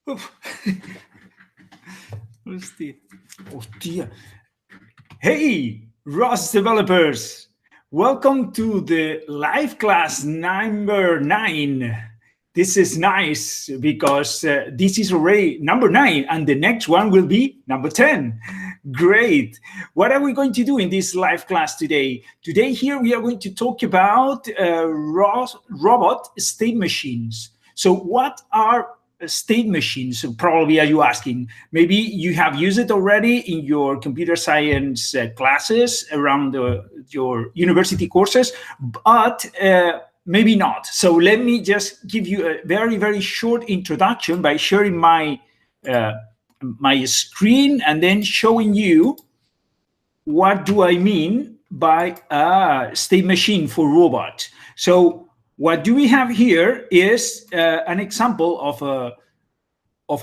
Uf. Hostia. Hostia. Hey, ROS developers. Welcome to the live class number 9. This is nice because this is already number 9 and the next one will be number 10. Great. What are we going to do in this live class today? Today here we are going to talk about robot state machines. So what are state machines? So probably are you asking? Maybe you have used it already in your computer science classes around your university courses, but maybe not. So let me just give you a very, very short introduction by sharing my screen and then showing you what do I mean by a state machine for robots. So what do we have here is an example of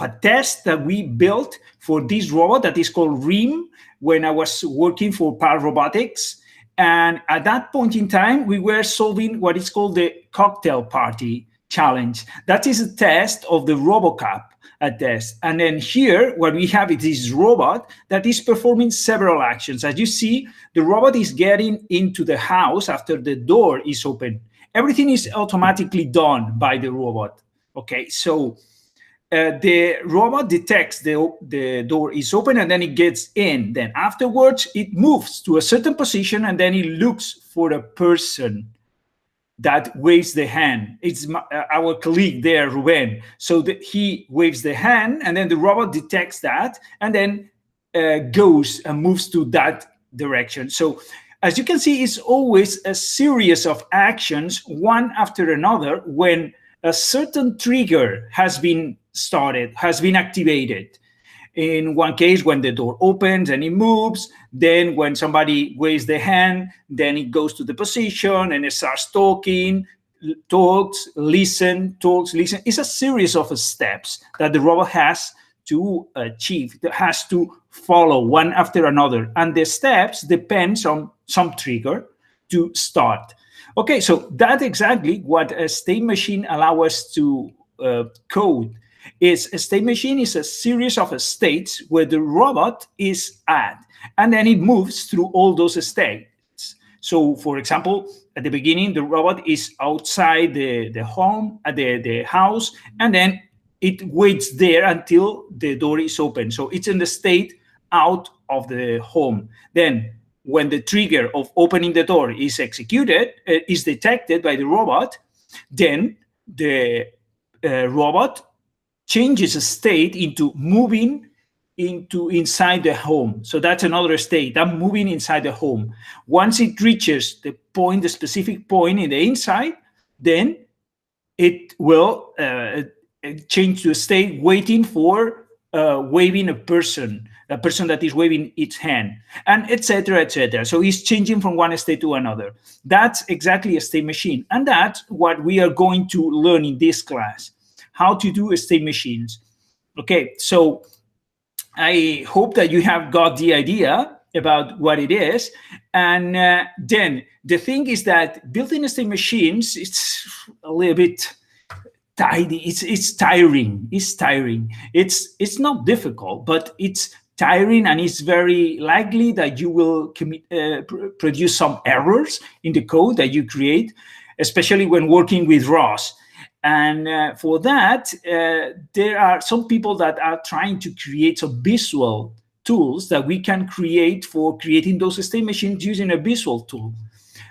a test that we built for this robot that is called RIM when I was working for PAL Robotics. And at that point in time, we were solving what is called the cocktail party challenge. That is a test of the RoboCup, a test. And then here, what we have is this robot that is performing several actions. As you see, the robot is getting into the house after the door is open. Everything is automatically done by the robot. Okay, so the robot detects the door is open and then it gets in. Then afterwards, it moves to a certain position and then it looks for a person that waves the hand. It's our colleague there, Ruben. So he waves the hand and then the robot detects that and then goes and moves to that direction. So as you can see, it's always a series of actions, one after another, when a certain trigger has been started, has been activated. In one case, when the door opens and it moves, then when somebody waves the hand, then it goes to the position and it starts talking, talks, listen, talks, listen. It's a series of steps that the robot has to achieve, that has to follow one after another. And the steps depends on some trigger to start. Okay, so that's exactly what a state machine allows us to code. Is a state machine is a series of states where the robot is at, and then it moves through all those states. So, for example, at the beginning, the robot is outside the home, the house, and then it waits there until the door is open. So it's in the state out of the home. Then, when the trigger of opening the door is executed, is detected by the robot, then the robot changes a state into moving into inside the home. So that's another state. I'm moving inside the home. Once it reaches the point, the specific point in the inside, then it will change to a state waiting for waving a person that is waving its hand, and etc., etc. So it's changing from one state to another. That's exactly a state machine. And that's what we are going to learn in this class, how to do state machines. Okay, so I hope that you have got the idea about what it is. And then the thing is that building state machines, it's a little bit tidy. It's tiring. It's tiring. It's not difficult, but it's tiring, and it's very likely that you will produce some errors in the code that you create, especially when working with ROS. And for that, there are some people that are trying to create some visual tools that we can create for creating those state machines using a visual tool.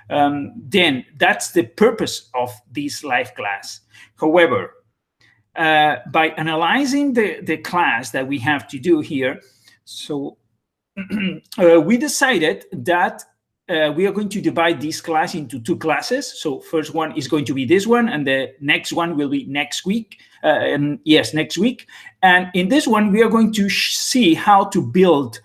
Then that's the purpose of this live class. However, by analyzing the class that we have to do here, so we decided that we are going to divide this class into 2 classes. So first one is going to be this one, and the next one will be next week. Next week. And in this one, we are going to see how to build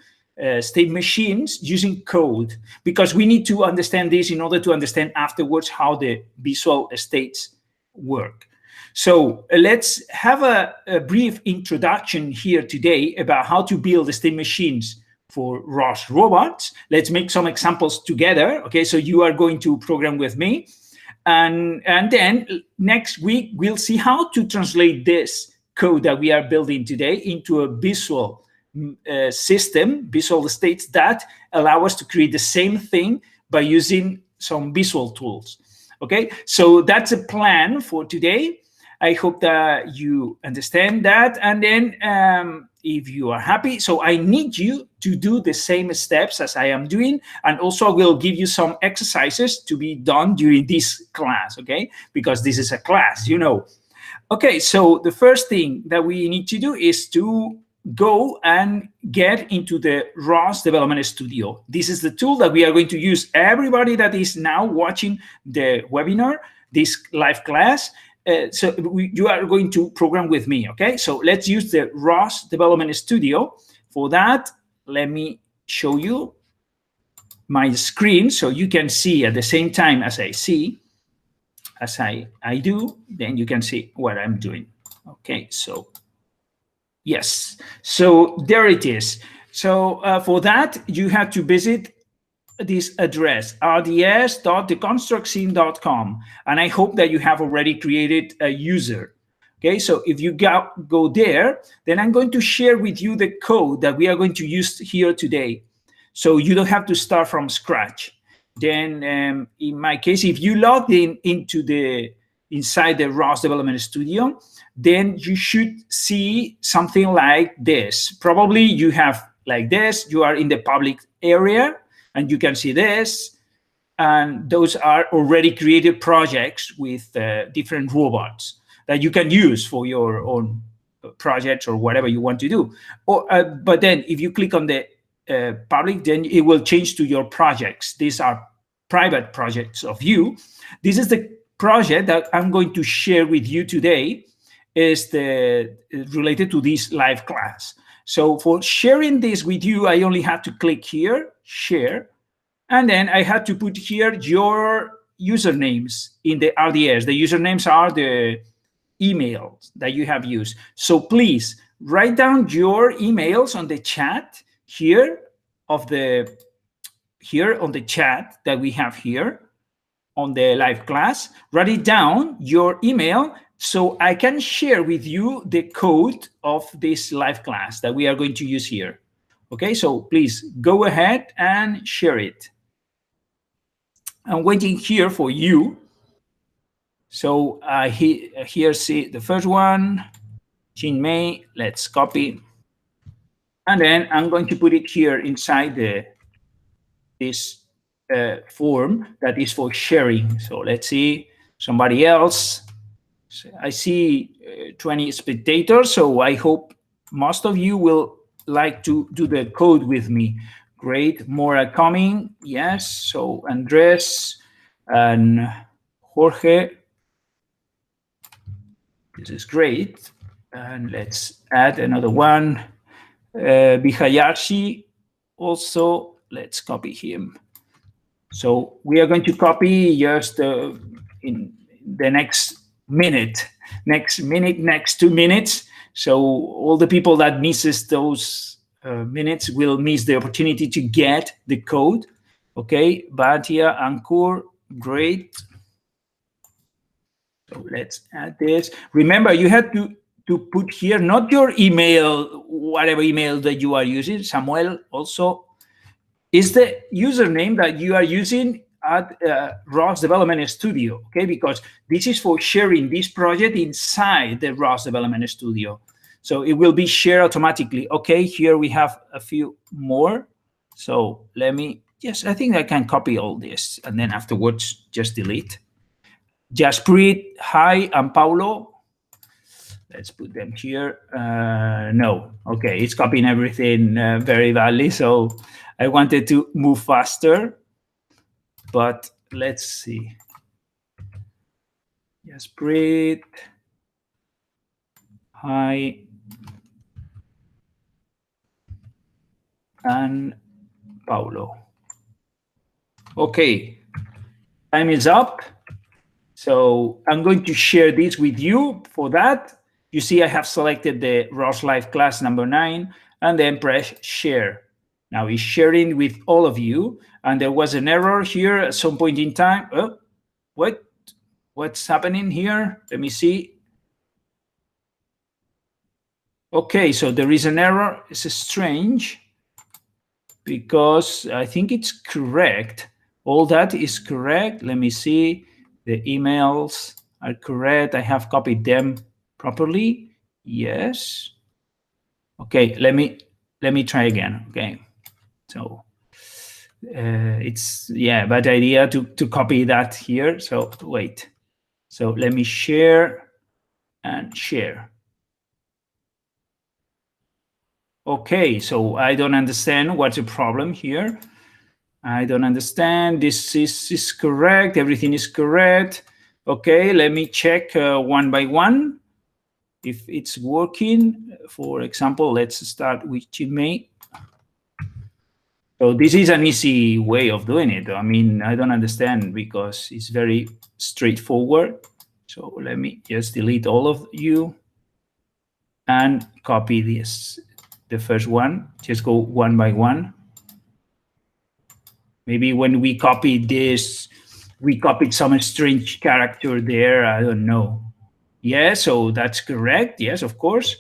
state machines using code, because we need to understand this in order to understand afterwards how the visual states work. So let's have a brief introduction here today about how to build state machines for ROS robots. Let's make some examples together. Okay, so you are going to program with me. And then next week, we'll see how to translate this code that we are building today into a visual system, visual states that allow us to create the same thing by using some visual tools. Okay, so that's a plan for today. I hope that you understand that. And then if you are happy, so I need you to do the same steps as I am doing. And also I will give you some exercises to be done during this class, okay? Because this is a class, you know. Okay, so the first thing that we need to do is to go and get into the ROS Development Studio. This is the tool that we are going to use. Everybody that is now watching the webinar, this live class, you are going to program with me, okay? So let's use the ROS Development Studio. For that, let me show you my screen so you can see at the same time as I do, then you can see what I'm doing. Okay, so yes, so there it is. So for that, you have to visit this address, rds.theconstructscene.com, and I hope that you have already created a user. Okay, so if you go there, then I'm going to share with you the code that we are going to use here today. So you don't have to start from scratch. Then in my case, if you log inside the ROS Development Studio, then you should see something like this. Probably you have like this, you are in the public area, and you can see this, and those are already created projects with different robots that you can use for your own projects or whatever you want to do. But then if you click on the public, then it will change to your projects. These are private projects of you. This is the project that I'm going to share with you today, is related to this live class. So for sharing this with you, I only have to click here, share, and then I had to put here your usernames in the RDS. The usernames are the emails that you have used. So please write down your emails on the chat here on the chat that we have here on the live class. Write it down, your email, so I can share with you the code of this live class that we are going to use here. Okay, so please go ahead and share it. I'm waiting here for you. So here see the first one, Jin Mei. Let's copy. And then I'm going to put it here inside this form that is for sharing. So let's see somebody else. I see 20 spectators, so I hope most of you will like to do the code with me. Great, more are coming. Yes, so Andres and Jorge. This is great. And let's add another one. Bihayashi also, let's copy him. So we are going to copy just in the next 2 minutes. So all the people that misses those minutes will miss the opportunity to get the code. Okay, Batia, Ankur, great. So let's add this. Remember, you have to put here not your email, whatever email that you are using. Samuel also is the username that you are using at ROS Development Studio, okay? Because this is for sharing this project inside the ROS Development Studio. So it will be shared automatically. Okay, here we have a few more. So let me, yes, I think I can copy all this and then afterwards just delete. Jasprit, hi, and Paulo. Let's put them here. No, okay, it's copying everything very badly. So I wanted to move faster, but let's see. Jasprit, hi, and Paulo. Okay, time is up. So I'm going to share this with you. For that, you see I have selected the ROS Live class number 9 and then press share. Now it's sharing with all of you. And there was an error here at some point in time. Oh, what's happening here? Let me see. Okay, so there is an error. It's strange because I think it's correct. All that is correct. Let me see. The emails are correct. I have copied them properly. Yes. Okay, let me try again. Okay, so it's bad idea to copy that here. So wait. So let me share and share. Okay, so I don't understand what's the problem here. I don't understand. This is correct. Everything is correct. Okay, let me check one by one if it's working. For example, let's start with Gmail. So this is an easy way of doing it. I mean, I don't understand because it's very straightforward. So let me just delete all of you and copy this. The first one, just go one by one. Maybe when we copied this, we copied some strange character there. I don't know. Yeah, so that's correct. Yes, of course.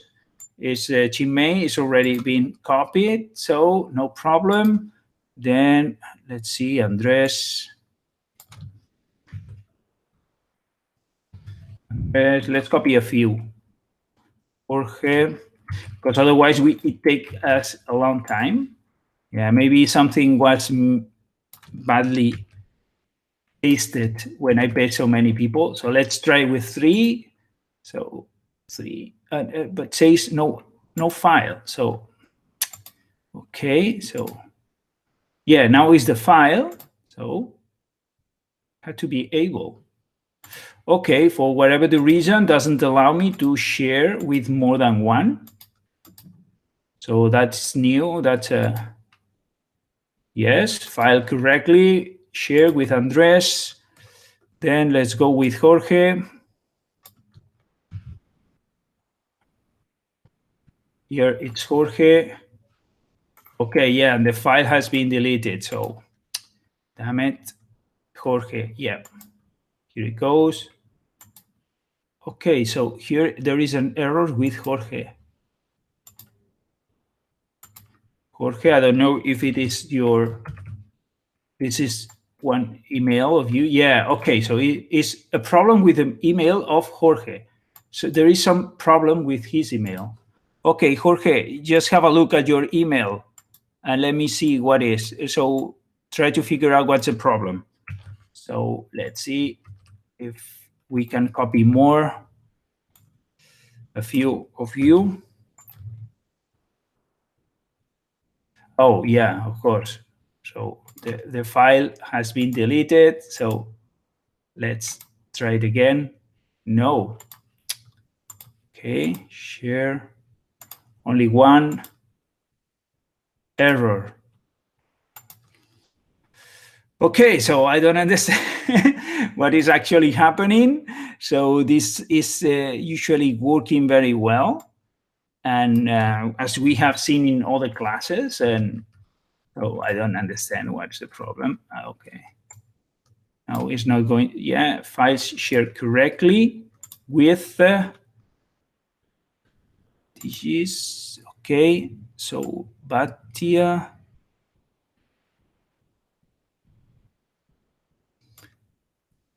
It's Gmail is already been copied, so no problem. Then let's see, Andres. Let's copy a few. Jorge, because otherwise it take us a long time. Yeah, maybe something was badly pasted when I paid so many people. So let's try with 3. So 3, but says no file. So okay, so yeah, now is the file. So had to be able. Okay, for whatever the reason, doesn't allow me to share with more than one. So that's new. That's a yes, file correctly, share with Andres. Then let's go with Jorge. Here it's Jorge. Okay, yeah, and the file has been deleted. So damn it, Jorge. Yeah, here it goes. Okay, so here there is an error with Jorge. Jorge, I don't know if it is this is one email of you. Yeah, okay, so it is a problem with the email of Jorge. So there is some problem with his email. Okay, Jorge, just have a look at your email and let me see what is. So try to figure out what's the problem. So let's see if we can copy more, a few of you. Oh, yeah, of course. So the file has been deleted. So let's try it again. No. Okay, share. Only one error. Okay, so I don't understand what is actually happening. So this is usually working very well. And as we have seen in other classes, and so I don't understand what's the problem. Okay. Now it's not going, yeah, files shared correctly with this is, okay. So Batia.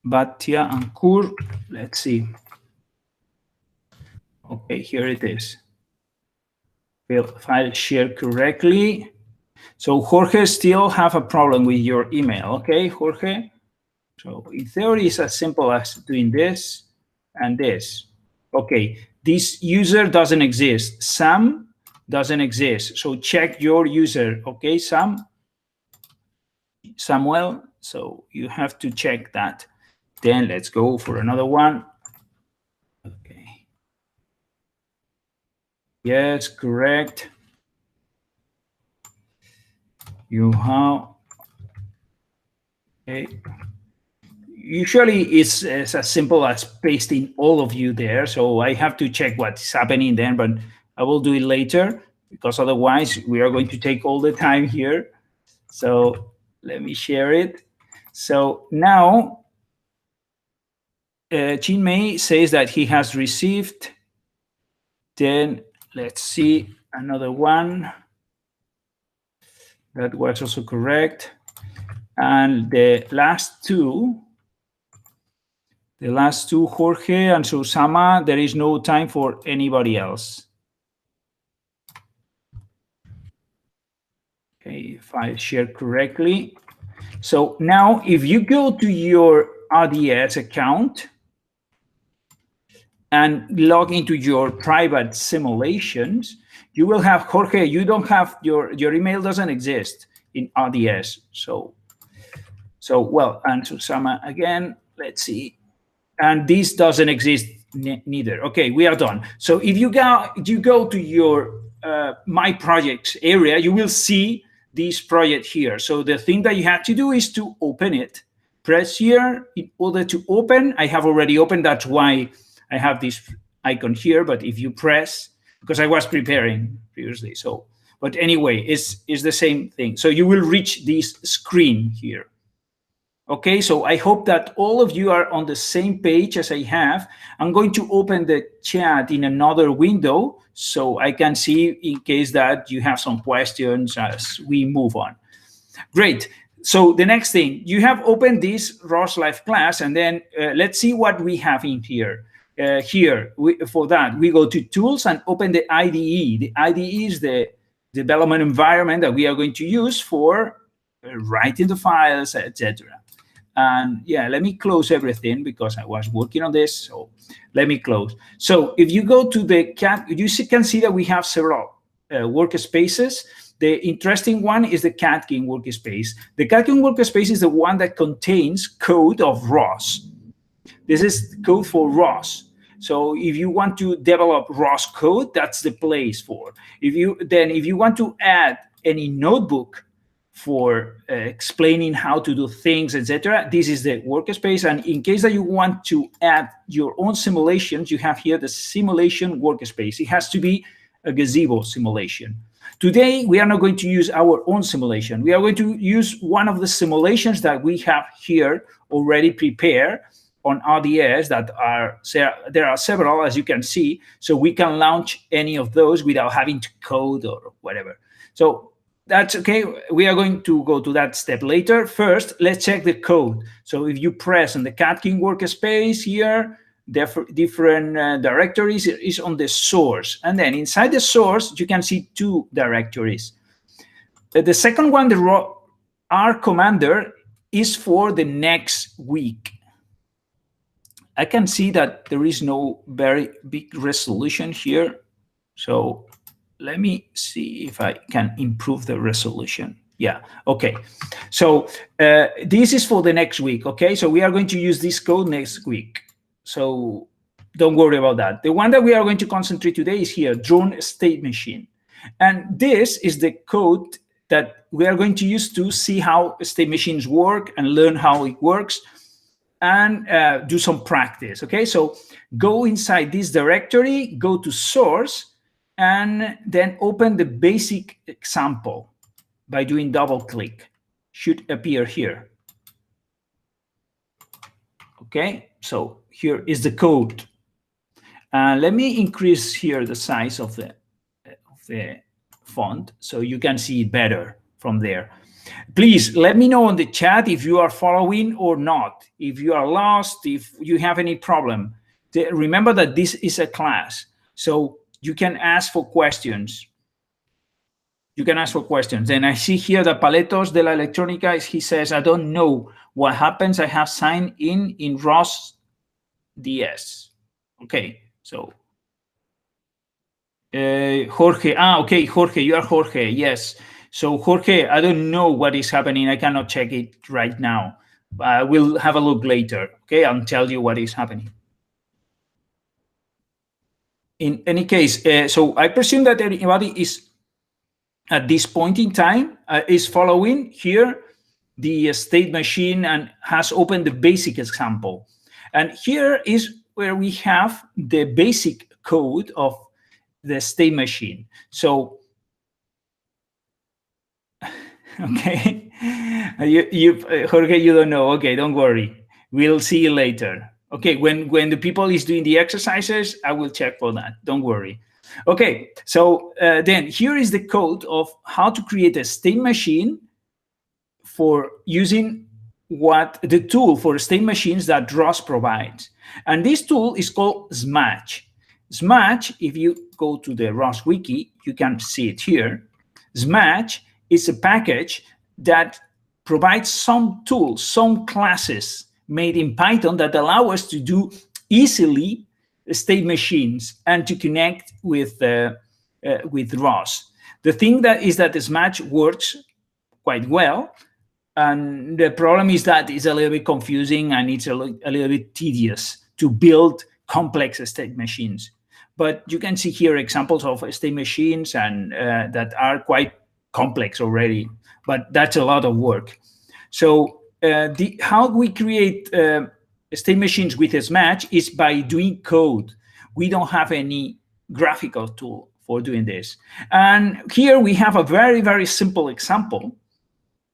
Batia and Kur, let's see. Okay, here it is. File shared correctly. So Jorge still have a problem with your email, okay, Jorge? So in theory, it's as simple as doing this and this. Okay, this user doesn't exist. Sam doesn't exist. So check your user, okay, Samuel. So you have to check that. Then let's go for another one. Okay. Yes, correct. You have. Okay. Usually it's as simple as pasting all of you there. So I have to check what's happening then, but I will do it later because otherwise we are going to take all the time here. So let me share it. So now Chinmei says that he has received. Then let's see another one. That was also correct. And the last two, Jorge and Susama, there is no time for anybody else. Okay, if I share correctly. So now if you go to your RDS account and log into your private simulations, you will have, Jorge, you don't have, your email doesn't exist in RDS. So well, and Susama again, let's see. And this doesn't exist neither. Okay, we are done. So if you go to your My Projects area, you will see this project here. So the thing that you have to do is to open it. Press here in order to open. I have already opened. That's why I have this icon here. But if you press, because I was preparing previously. So, but anyway, it's the same thing. So you will reach this screen here. Okay, so I hope that all of you are on the same page as I have. I'm going to open the chat in another window so I can see in case that you have some questions as we move on. Great. So the next thing, you have opened this ROS Live class, and then let's see what we have in here. For that, we go to Tools and open the IDE. The IDE is the development environment that we are going to use for writing the files, etc. And yeah, let me close everything because I was working on this. So let me close. So if you go to the cat, you can see that we have several workspaces. The interesting one is the Catkin workspace. The Catkin workspace is the one that contains code of ROS. This is code for ROS. So if you want to develop ROS code, that's the place for. If you want to add any notebook for explaining how to do things, etc., this is the workspace. And in case that you want to add your own simulations, you have here the simulation workspace. It has to be a gazebo simulation. Today, we are not going to use our own simulation. We are going to use one of the simulations that we have here already prepared on RDS there are several, as you can see, so we can launch any of those without having to code or whatever. So that's okay. We are going to go to that step later. First, let's check the code. So if you press on the Catkin workspace here, different directories is on the source. And then inside the source, you can see two directories. The second one, the R commander, is for the next week. I can see that there is no very big resolution here. So let me see if I can improve the resolution. Yeah, okay. So this is for the next week, okay? So we are going to use this code next week. So don't worry about that. The one that we are going to concentrate today is here, ROS State Machine. And this is the code that we are going to use to see how state machines work and learn how it works and do some practice, okay? So go inside this directory, go to source, and then open the basic example by doing double click. Should appear here. Okay, so here is the code. Let me increase here the size of the font so you can see it better from there. Please let me know on the chat if you are following or not, if you are lost, if you have any problem. Remember that this is a class, so you can ask for questions. You can ask for questions. And I see here that Paletos de la Electrónica, he says, I don't know what happens. I have signed in ROS DS. Okay, so Jorge. Okay, Jorge, you are Jorge. Yes. So Jorge, I don't know what is happening. I cannot check it right now. We'll have a look later. Okay, I'll tell you what is happening. In any case, so I presume that everybody is at this point in time is following here the state machine and has opened the basic example. And here is where we have the basic code of the state machine. So, okay, Jorge, you don't know. Okay, don't worry. We'll see you later. Okay, when the people is doing the exercises, I will check for that. Don't worry. Okay, so then here is the code of how to create a state machine for using what the tool for state machines that ROS provides. And this tool is called SMACH. SMACH, if you go to the ROS wiki, you can see it here. SMACH is a package that provides some tools, some classes made in Python that allow us to do easily state machines and to connect with ROS. The thing that is that SMACH works quite well, and the problem is that it's a little bit confusing and it's a little bit tedious to build complex state machines. But you can see here examples of state machines and that are quite complex already, but that's a lot of work. So how we create state machines with SMACH is by doing code. We don't have any graphical tool for doing this. And here we have a very, very simple example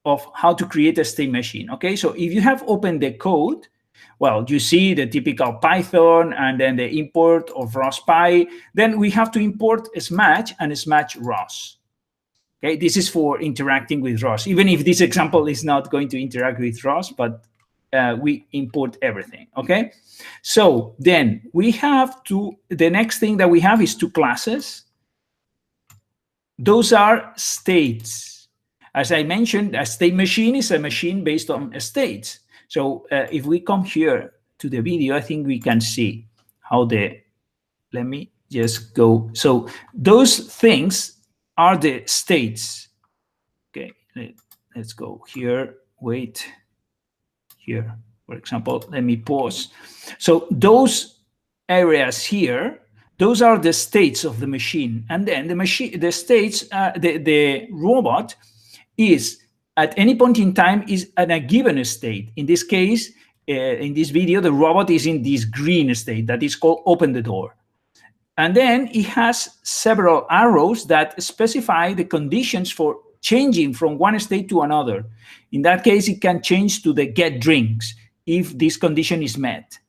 of how to create a state machine. Okay, so if you have opened the code, well, you see the typical Python and then the import of ROS.py. Then we have to import SMACH and SMACH ROS. Okay, this is for interacting with ROS, even if this example is not going to interact with ROS, but we import everything. Okay, so then we have the next thing that we have is two classes. Those are states. As I mentioned, a state machine is a machine based on states. So if we come here to the video, I think we can see how let me just go. So those things are the states. Okay, let's go here, wait, here, for example, let me pause. So those areas here, those are the states of the machine. And then the states, the robot is at any point in time is at a given state. In this case, in this video, the robot is in this green state that is called open the door. And then it has several arrows that specify the conditions for changing from one state to another. In that case, it can change to the get drinks if this condition is met.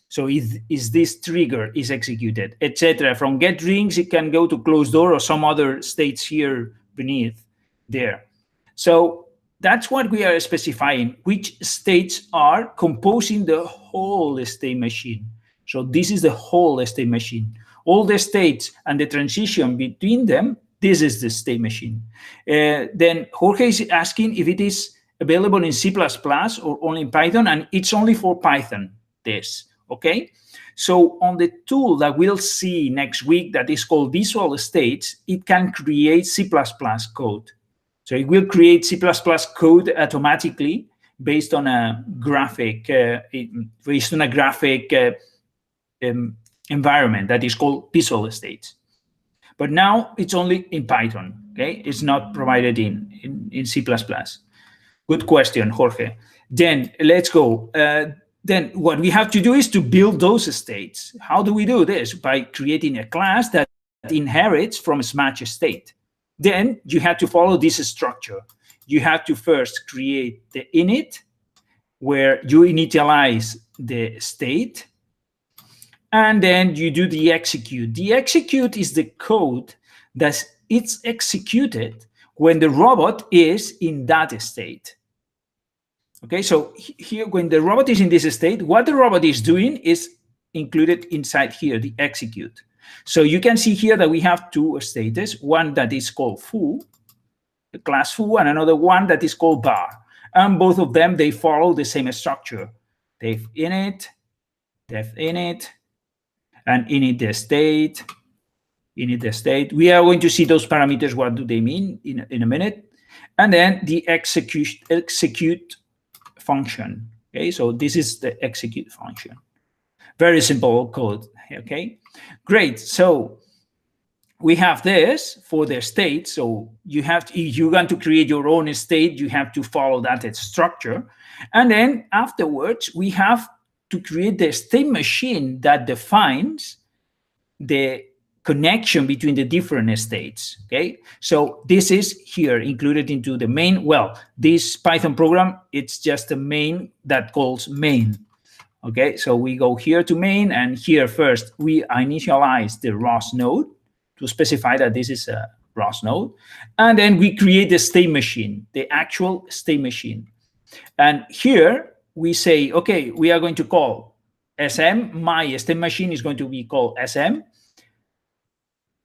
So is this trigger is executed, etc. From get drinks, it can go to closed door or some other states here beneath there. So that's what we are specifying, which states are composing the whole state machine. So this is the whole state machine. All the states and the transition between them, this is the state machine. Then Jorge is asking if it is available in C++ or only in Python, and it's only for Python, this, okay? So on the tool that we'll see next week that is called Visual States, it can create C++ code. So it will create C++ code automatically based on a graphic, environment that is called Visual States. But now it's only in Python, okay? It's not provided in C++. Good question, Jorge. Then let's go. Then what we have to do is to build those states. How do we do this? By creating a class that inherits from a SMACH state. Then you have to follow this structure. You have to first create the init, where you initialize the state, and then you do the execute. The execute is the code that it's executed when the robot is in that state. Okay, so here, when the robot is in this state, what the robot is doing is included inside here, the execute. So you can see here that we have two states, one that is called foo, the class foo, and another one that is called bar. And both of them, they follow the same structure. Def init, and init the state, init the state. We are going to see those parameters, what do they mean in a minute. And then the execute function. Okay, so this is the execute function. Very simple code, okay? Great, so we have this for the state. So you have to, if you're going to create your own state, you have to follow that structure. And then afterwards, we have to create the state machine that defines the connection between the different states, okay? So this is here included into the main. Well, this Python program, it's just a main that calls main, Okay, so we go here to main, and here first we initialize the ROS node to specify that this is a ROS node. And then we create the state machine, the actual state machine. And here we say, okay, we are going to call SM. My state machine is going to be called SM.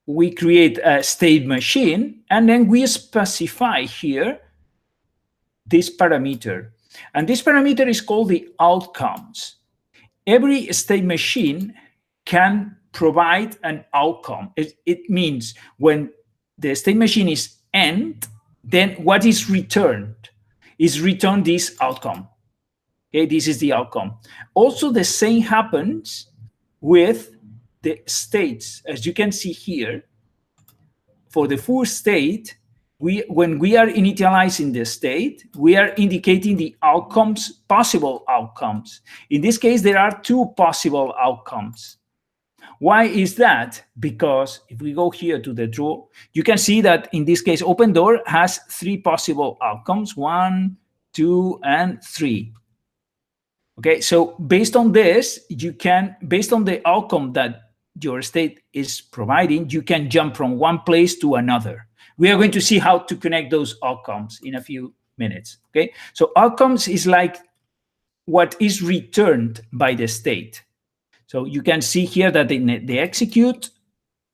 We create a state machine, and then we specify here this parameter. And this parameter is called the outcomes. Every state machine can provide an outcome. It means when the state machine is end, then what is returned is return this outcome. Okay, this is the outcome. Also, the same happens with the states. As you can see here, for the full state, when we are initializing the state, we are indicating the outcomes, possible outcomes. In this case, there are two possible outcomes. Why is that? Because if we go here to the draw, you can see that in this case, open door has three possible outcomes, 1, 2, and 3. Okay, so based on this, you can, based on the outcome that your state is providing, you can jump from one place to another. We are going to see how to connect those outcomes in a few minutes. Okay, so outcomes is like what is returned by the state. So you can see here that they execute,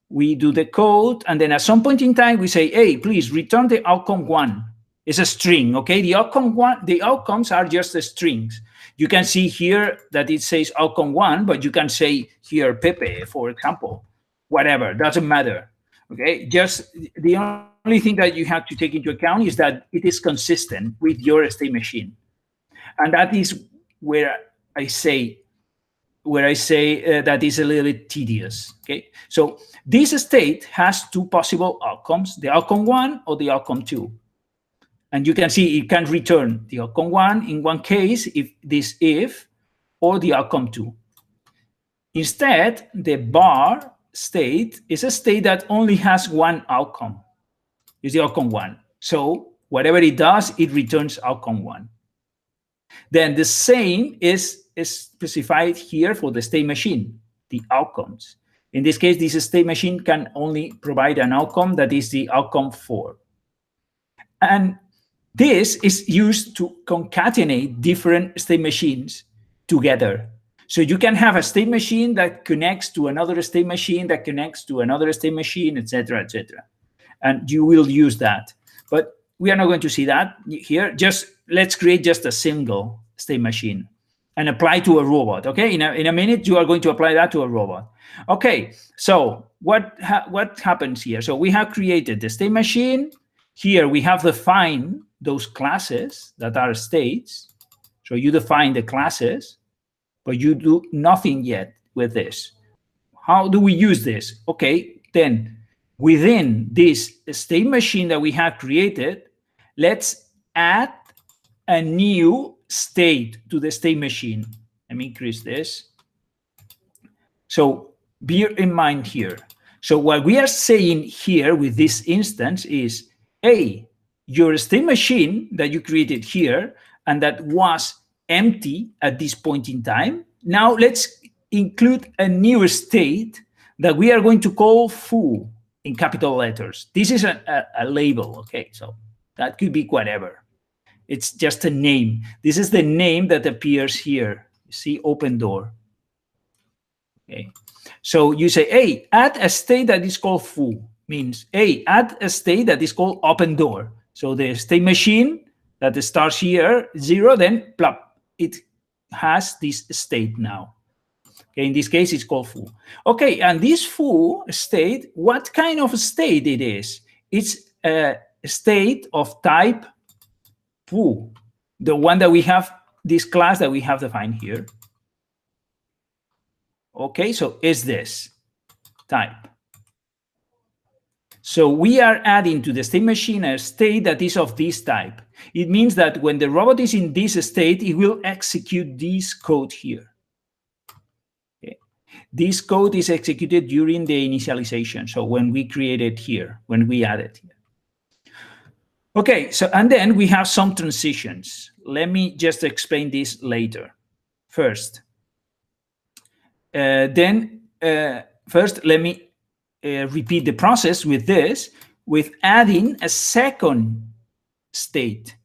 we do the code, and then at some point in time we say, hey, please return the outcome 1. It's a string. Okay, the outcome 1, the outcomes are just the strings. You can see here that it says outcome 1, but you can say here Pepe, for example, whatever, doesn't matter. Okay, just the only thing that you have to take into account is that it is consistent with your state machine. And that is where I say that is a little bit tedious. Okay, so this state has two possible outcomes, the outcome 1 or the outcome 2. And you can see it can return the outcome 1 in one case, if, or the outcome 2. Instead, the bar state is a state that only has one outcome, is the outcome 1. So whatever it does, it returns outcome 1. Then the same is specified here for the state machine, the outcomes. In this case, this state machine can only provide an outcome that is the outcome 4. And this is used to concatenate different state machines together. So you can have a state machine that connects to another state machine that connects to another state machine, etc., etc. And you will use that. But we are not going to see that here. Just let's create just a single state machine and apply to a robot. Okay, in a minute you are going to apply that to a robot. Okay, so what happens here? So we have created the state machine. Here we have defined those classes that are states. So you define the classes, but you do nothing yet with this. How do we use this? Okay, then within this state machine that we have created, let's add a new state to the state machine. Let me increase this. So bear in mind here. So what we are saying here with this instance is, hey, your state machine that you created here and that was empty at this point in time, now let's include a new state that we are going to call foo in capital letters. This is a label, okay? So that could be whatever. It's just a name. This is the name that appears here. You see, open door. Okay. So you say, hey, add a state that is called foo. Means, hey, add a state that is called open door. So the state machine that starts here, 0, then plop, it has this state now. Okay, in this case, it's called foo. Okay, and this foo state, what kind of state it is? It's a state of type foo, the one that we have, this class that we have defined here. Okay, so is this type. So we are adding to the state machine a state that is of this type. It means that when the robot is in this state, it will execute this code here. Okay. This code is executed during the initialization. So when we create it here, when we add it here. Okay, so and then we have some transitions. Let me just explain this later. First, then first let me repeat the process with this, with adding a second state.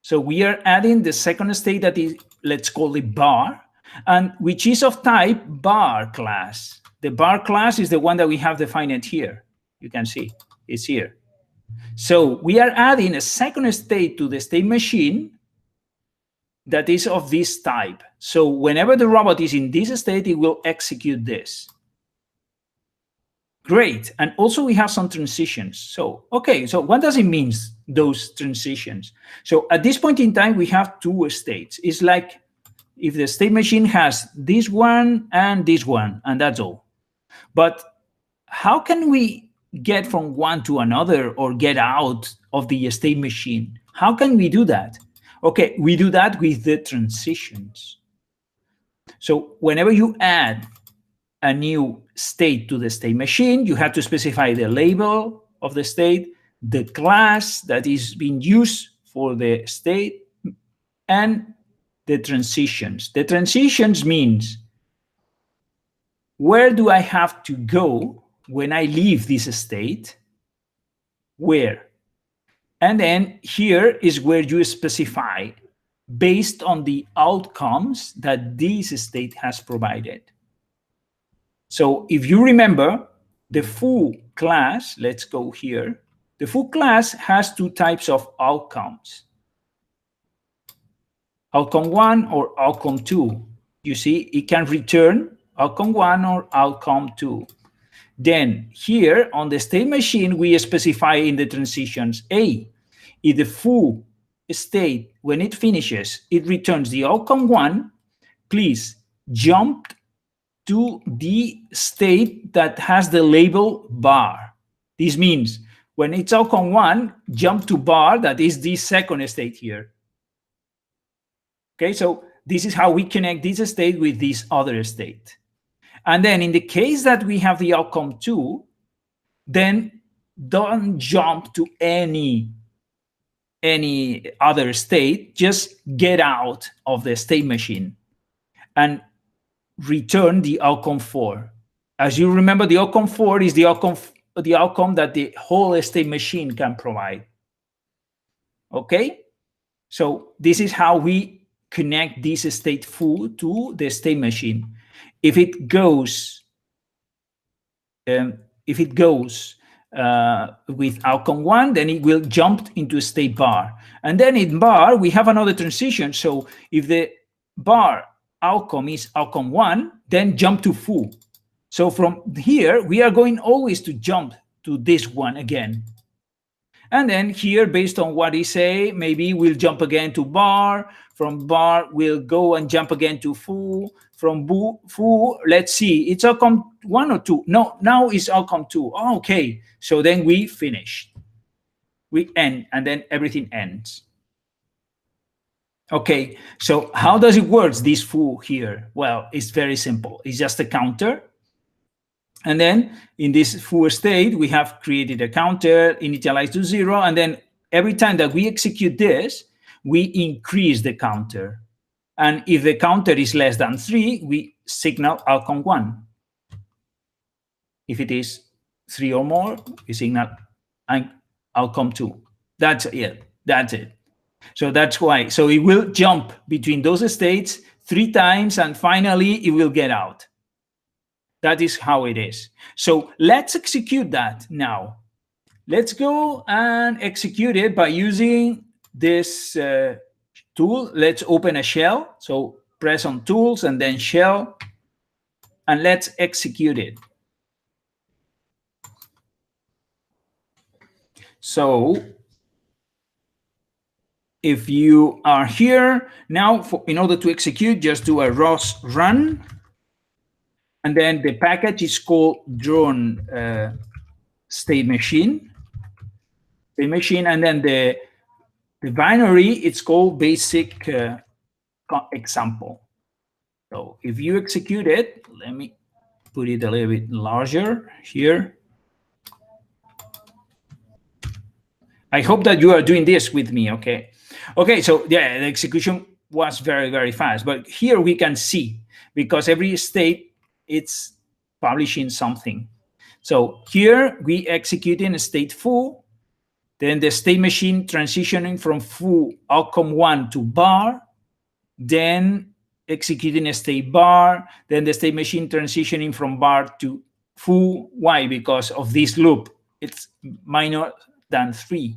So we are adding the second state that is, let's call it bar, and which is of type bar class. The bar class is the one that we have defined here. You can see it's here. So we are adding a second state to the state machine that is of this type. So whenever the robot is in this state, it will execute this. Great. And also we have some transitions. So, okay, so what does it mean, those transitions? So at this point in time, we have two states. It's like if the state machine has this one, and that's all. But how can we get from one to another or get out of the state machine? How can we do that? Okay, we do that with the transitions. So whenever you add a new state to the state machine, you have to specify the label of the state, the class that is being used for the state, and the transitions. The transitions means where do I have to go when I leave this state? Where? And then here is where you specify based on the outcomes that this state has provided. So if you remember, the foo class, let's go here. The foo class has two types of outcomes. Outcome 1 or outcome 2. You see, it can return outcome 1 or outcome 2. Then here on the state machine, we specify in the transitions A, if the foo state, when it finishes, it returns the outcome 1, please jump to the state that has the label bar. This means when it's outcome 1, jump to bar, that is the second state here. Okay, so this is how we connect this state with this other state. And then in the case that we have the outcome 2, then don't jump to any other state, just get out of the state machine and return the outcome 4. As you remember, the outcome 4 is the outcome that the whole state machine can provide. Okay? So this is how we connect this state foo to the state machine. If it goes with outcome 1, then it will jump into state bar. And then in bar, we have another transition. So if the bar outcome is outcome 1, then jump to foo. So from here, we are going always to jump to this one again. And then here, based on what he say, maybe we'll jump again to bar. From bar, we'll go and jump again to foo. From foo, let's see, it's outcome 1 or 2? No, now it's outcome 2. Oh, okay, so then we finish. We end, and then everything ends. Okay, so how does it work, this foo here? Well, it's very simple. It's just a counter. And then in this foo state, we have created a counter, initialized to 0, and then every time that we execute this, we increase the counter. And if the counter is less than 3, we signal outcome 1. If it is 3 or more, we signal outcome 2. That's it. That's it. So that's why. So it will jump between those states 3 times, and finally it will get out. That is how it is. So let's execute that now. Let's go and execute it by using this tool. Let's open a shell. So press on tools and then shell, and let's execute it. So if you are here now, in order to execute, just do a ROS run. And then the package is called drone state machine. And then the binary, it's called basic example. So if you execute it, let me put it a little bit larger here. I hope that you are doing this with me, okay? Okay, so yeah, the execution was very, very fast. But here we can see, because every state it's publishing something. So here we executing state foo, then the state machine transitioning from foo outcome 1 to bar, then executing a state bar, then the state machine transitioning from bar to foo. Why? Because of this loop. It's minor than 3.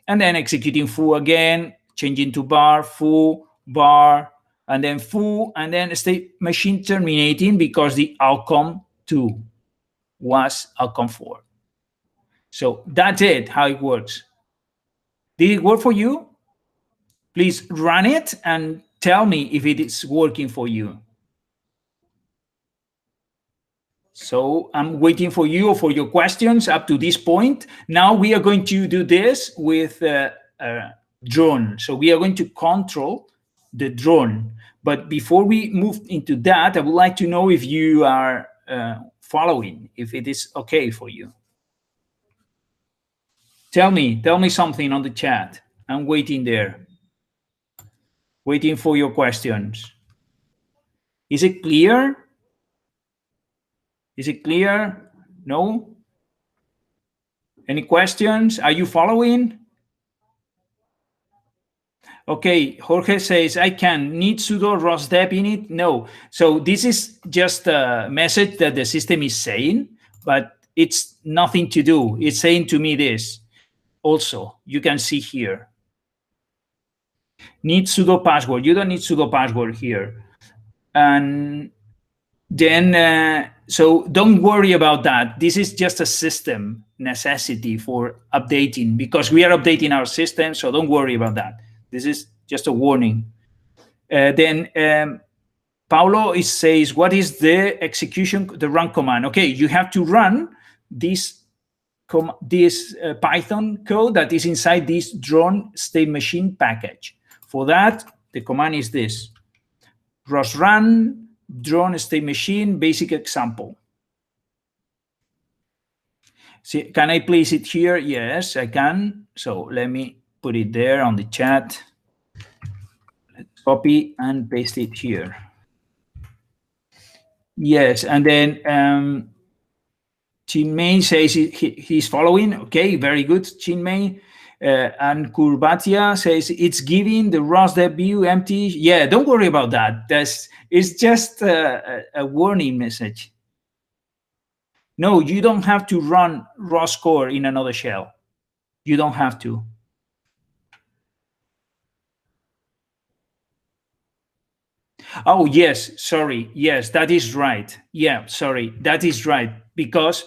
And then executing foo again, changing to bar, foo, bar, and then foo, and then state machine terminating because the outcome 2 was outcome 4. So that's it, how it works. Did it work for you? Please run it and tell me if it is working for you. So I'm waiting for you or for your questions up to this point. Now we are going to do this with a drone. So we are going to control the drone. But before we move into that, I would like to know if you are following, if it is okay for you. Tell me something on the chat. I'm waiting there. Waiting for your questions. Is it clear? Is it clear? No? Any questions? Are you following? Okay, Jorge says, I can. Need sudo rosdep init? No. So this is just a message that the system is saying, but it's nothing to do. It's saying to me this. Also, you can see here. Need sudo password. You don't need sudo password here. And then, so don't worry about that. This is just a system necessity for updating because we are updating our system, so don't worry about that. This is just a warning. Then Paulo says, what is the execution, the run command? Okay, you have to run this Python code that is inside this drone state machine package. For that, the command is this, ROS run drone state machine basic example. See, can I place it here? Yes, I can. So let me put it there on the chat. Let's copy and paste it here. Yes, and then Chinmay says he's following. Okay, very good, Chinmay. And Kurbatia says it's giving the ROSDEP view empty. Yeah, don't worry about that. It's just a warning message. No, you don't have to run ROS core in another shell. You don't have to. Oh, yes, sorry. Yes, that is right. Yeah, sorry, that is right, because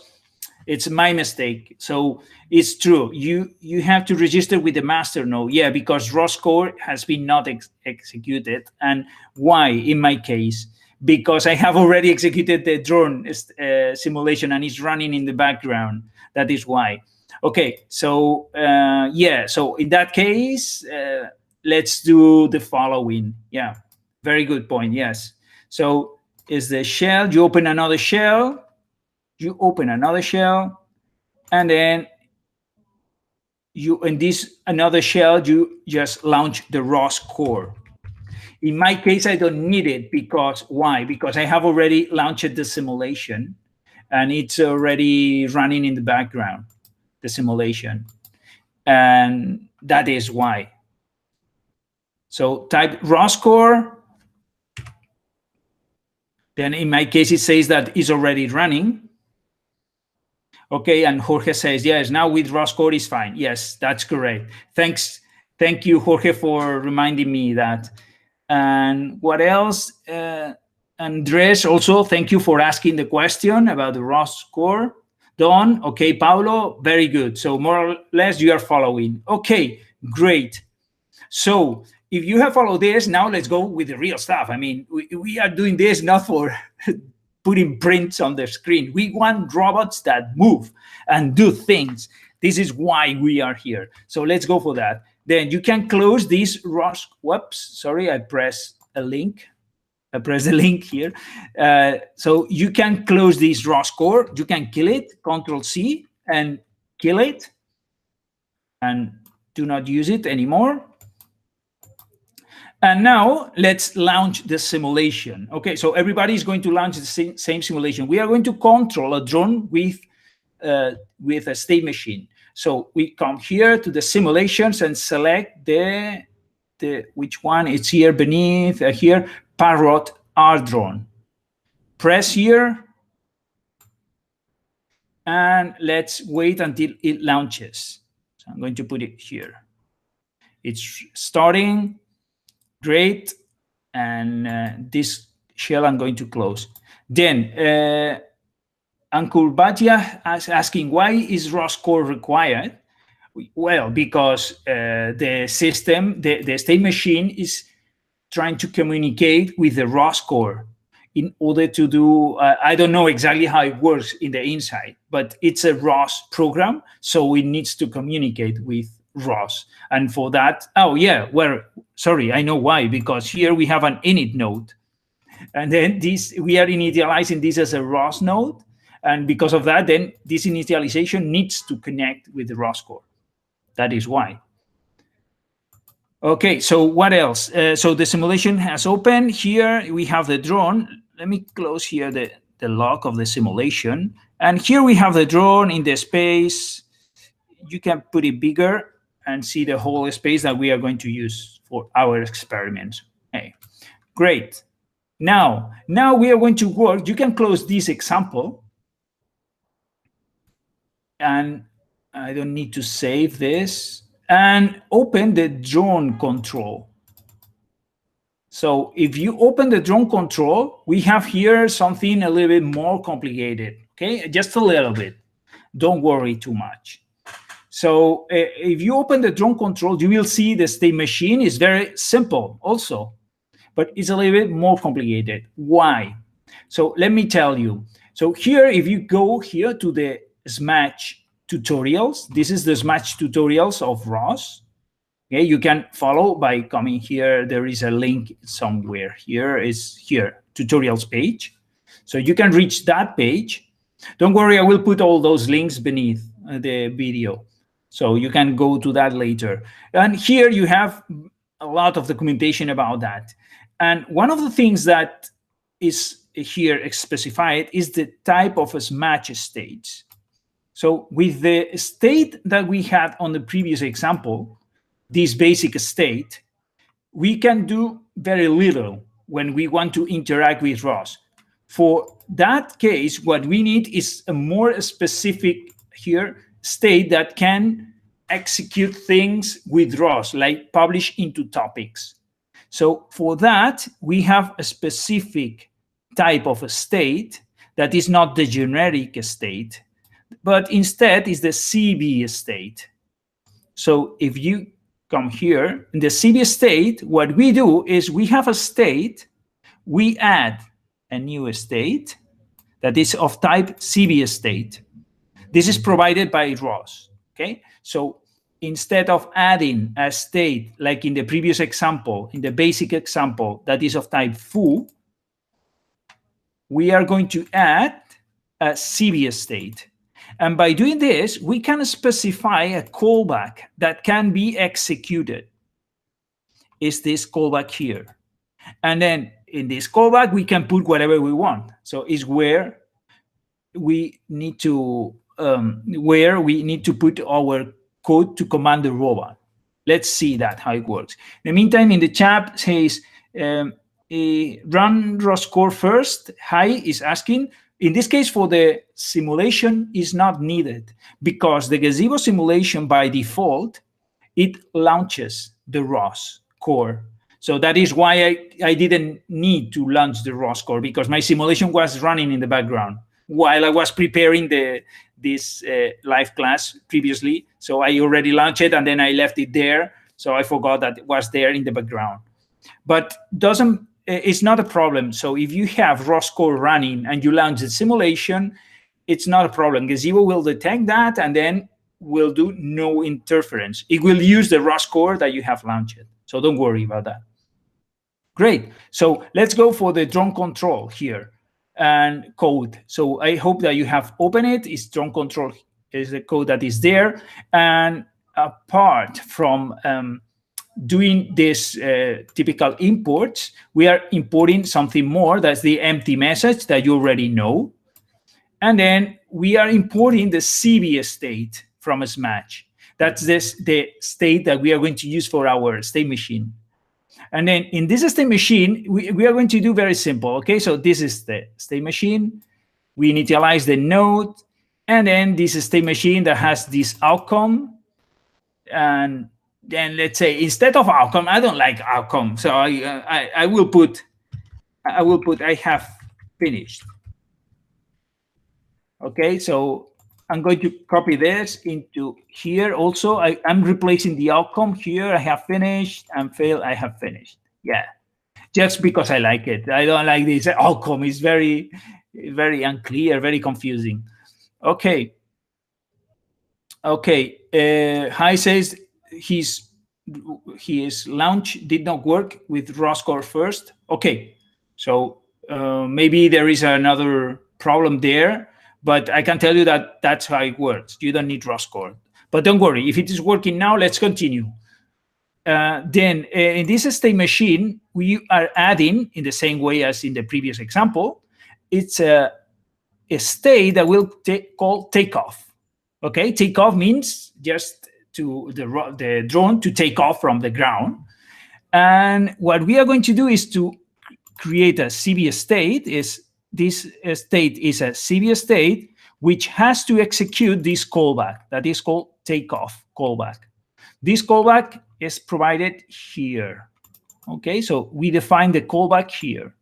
it's my mistake. So it's true. You have to register with the master node. Yeah, because ROS core has been not executed. And why, in my case? Because I have already executed the drone simulation and it's running in the background. That is why. Okay, so yeah, so in that case, let's do the following. Yeah, very good point, yes. So is the shell, you open another shell, and then you, in this another shell, you just launch the ROS core. In my case, I don't need it because, why? Because I have already launched the simulation and it's already running in the background, the simulation. And that is why. So type ROS core. Then in my case, it says that it's already running. Okay, and Jorge says, yes, now with ROS core is fine. Yes, that's correct. Thanks. Thank you, Jorge, for reminding me that. And what else? Andres, also, thank you for asking the question about the ROS core. Don, okay, Paulo, very good. So more or less you are following. Okay, great. So if you have followed this, now let's go with the real stuff. I mean, we are doing this not for putting prints on the screen. We want robots that move and do things. This is why we are here. So let's go for that. Then you can close this ROS. Whoops, sorry, I pressed a link. I press the link here. So you can close this ROS core. You can kill it, Control-C, and kill it, and do not use it anymore. And now let's launch the simulation. Okay, so everybody is going to launch the same simulation. We are going to control a drone with a state machine. So we come here to the simulations and select the which one? It's here beneath here, Parrot R drone. Press here, and let's wait until it launches. So I'm going to put it here. It's starting. Great. And this shell I'm going to close. Then Uncle Batya is asking, why is ROS core required? Well, because the system, the state machine is trying to communicate with the ROS core in order to do, I don't know exactly how it works in the inside, but it's a ROS program, so it needs to communicate with ROS. And for that, oh yeah, well, sorry, I know why, because here we have an init node. And then this, we are initializing this as a ROS node. And because of that, then this initialization needs to connect with the ROS core. That is why. Okay, so what else? So the simulation has opened. Here we have the drone. Let me close here the log of the simulation. And here we have the drone in the space. You can put it bigger and see the whole space that we are going to use for our experiments. Okay, great. Now we are going to work. You can close this example. And I don't need to save this. And open the drone control. So if you open the drone control, we have here something a little bit more complicated, okay? Just a little bit. Don't worry too much. So if you open the drone control, you will see the state machine is very simple also, but it's a little bit more complicated. Why? So let me tell you. So here, if you go here to the SMACH tutorials, this is the SMACH tutorials of ROS. Okay, you can follow by coming here. There is a link somewhere. Here is here, tutorials page. So you can reach that page. Don't worry, I will put all those links beneath the video. So you can go to that later. And here you have a lot of documentation about that. And one of the things that is here specified is the type of SMACH states. So with the state that we had on the previous example, this basic state, we can do very little when we want to interact with ROS. For that case, what we need is a more specific here state that can execute things with ROS, like publish into topics. So for that, we have a specific type of a state that is not the generic state, but instead is the CB state. So if you come here in the CB state, what we do is we have a state, we add a new state that is of type CB state. This is provided by ROS, okay? So instead of adding a state like in the previous example, in the basic example that is of type foo, we are going to add a CB state. And by doing this, we can specify a callback that can be executed. Is this callback here? And then in this callback, we can put whatever we want. So it's where we need to put our code to command the robot. Let's see that, how it works. In the meantime, in the chat says, run ROS core first. Hi is asking. In this case, for the simulation is not needed because the gazebo simulation by default, it launches the ROS core. So that is why I didn't need to launch the ROS core, because my simulation was running in the background while I was preparing this live class previously. So I already launched it and then I left it there. So I forgot that it was there in the background. But it's not a problem. So if you have ROS core running and you launch the simulation, it's not a problem. Gazebo will detect that and then will do no interference. It will use the ROS core that you have launched. So don't worry about that. Great. So let's go for the drone control here and code. So I hope that you have opened it. It's drone control is the code that is there. And apart from doing this typical imports, we are importing something more. That's the empty message that you already know. And then we are importing the CB state from SMACH. That's the state that we are going to use for our state machine. And then in this state machine, we are going to do very simple. Okay, so this is the state machine. We initialize the node. And then this state machine that has this outcome. And then let's say instead of outcome, I don't like outcome. So I will put I have finished. Okay, so I'm going to copy this into here also. I'm replacing the outcome here. I have finished, and fail, I have finished. Yeah, just because I like it. I don't like this outcome. It's very, very unclear, very confusing. Okay. Okay. Hi says his launch did not work with ROS core first. Okay, so maybe there is another problem there. But I can tell you that that's how it works. You don't need ROS core. But don't worry. If it is working now, let's continue. Then in this state machine, we are adding, in the same way as in the previous example, it's a state that we'll call takeoff. Okay, takeoff means just to the drone to take off from the ground. And what we are going to do is to create a CB state. This state is a CB state which has to execute this callback that is called takeoff callback. This callback is provided here. Okay, so we define the callback here.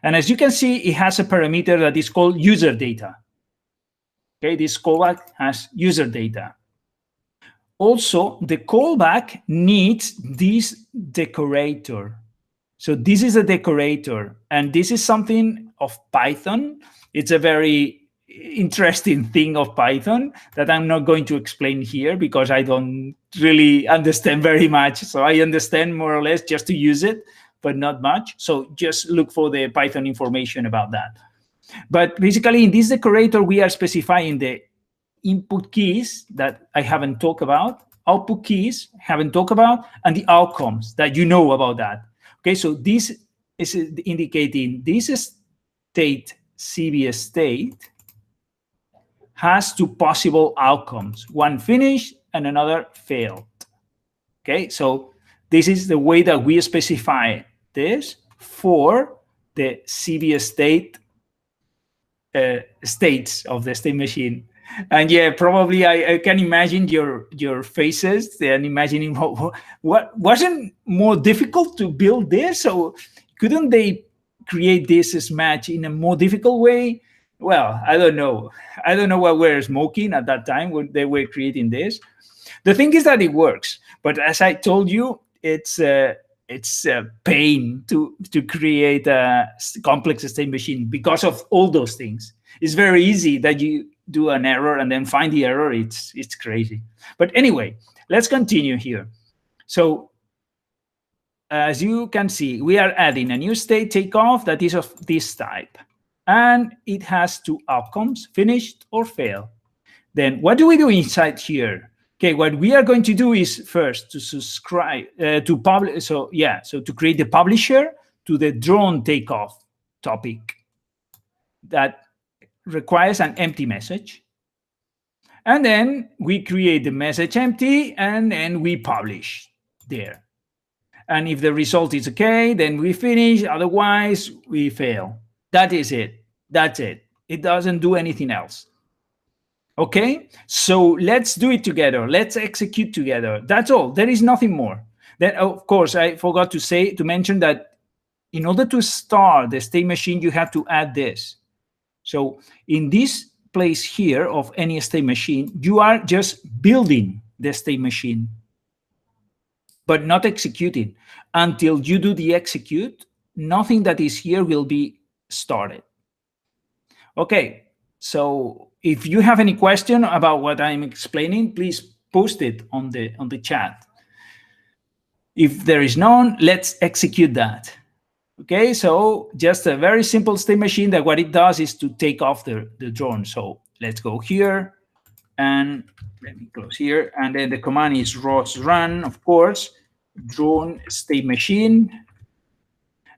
And as you can see, it has a parameter that is called user data. Okay, this callback has user data. Also, the callback needs this decorator. So this is a decorator, and this is something of Python. It's a very interesting thing of Python that I'm not going to explain here because I don't really understand very much. So I understand more or less just to use it, but not much. So just look for the Python information about that. But basically in this decorator, we are specifying the input keys that I haven't talked about, output keys haven't talked about, and the outcomes that you know about that. Okay, so this is indicating this state, CB state, has two possible outcomes, one finished and another failed. Okay, so this is the way that we specify this for the CB state states of the state machine. And yeah, probably I can imagine your faces and imagining what wasn't more difficult to build this. So couldn't they create this SMACH in a more difficult way? Well, I don't know. I don't know what we're smoking at that time when they were creating this. The thing is that it works, but as I told you, it's a pain to create a complex state machine because of all those things. It's very easy that you do an error and then find the error. It's crazy. But anyway, let's continue here. So as you can see, we are adding a new state takeoff that is of this type. And it has two outcomes, finished or fail. Then what do we do inside here? Okay, what we are going to do is first to subscribe, to publish. So yeah, so to create the publisher to the drone takeoff topic that requires an empty message. And then we create the message empty and then we publish there. And if the result is okay, then we finish. Otherwise, we fail. That is it. That's it. It doesn't do anything else. Okay, so let's do it together. Let's execute together. That's all. There is nothing more. Then, of course, I forgot to mention that in order to start the state machine, you have to add this. So in this place here of any state machine, you are just building the state machine, but not executing. Until you do the execute, nothing that is here will be started. Okay, so if you have any question about what I'm explaining, please post it on the chat. If there is none, let's execute that. Okay, so just a very simple state machine that what it does is to take off the drone. So let's go here and let me close here. And then the command is ROS run, of course. drone state machine.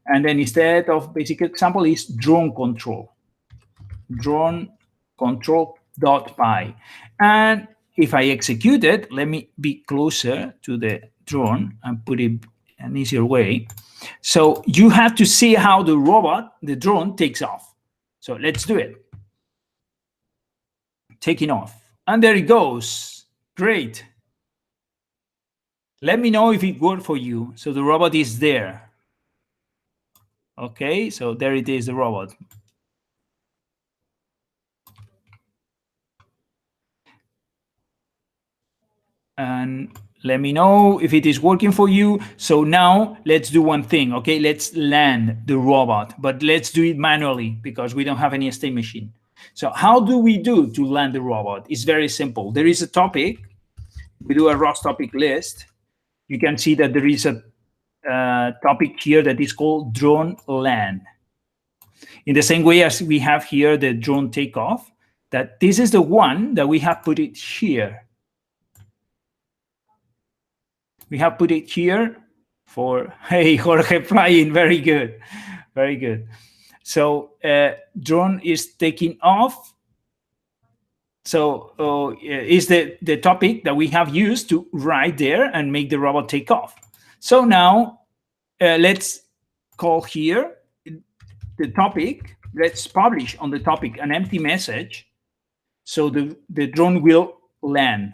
And then instead of basic example is drone control .py. And if I execute it, let me be closer to the drone and put it an easier way. So you have to see how the drone takes off. So let's do it. Taking off. And there it goes. Great. Let me know if it worked for you. So the robot is there. Okay, so there it is, the robot. And let me know if it is working for you. So now let's do one thing, okay? Let's land the robot, but let's do it manually because we don't have any state machine. So how do we do to land the robot? It's very simple. There is a topic. We do a ROS topic list. You can see that there is a topic here that is called drone land. In the same way as we have here the drone takeoff, that this is the one that we have put it here. We have put it here for, hey, Jorge flying, very good, very good. So drone is taking off. So is the topic that we have used to write there and make the robot take off. So now let's call here the topic. Let's publish on the topic an empty message. So the drone will land.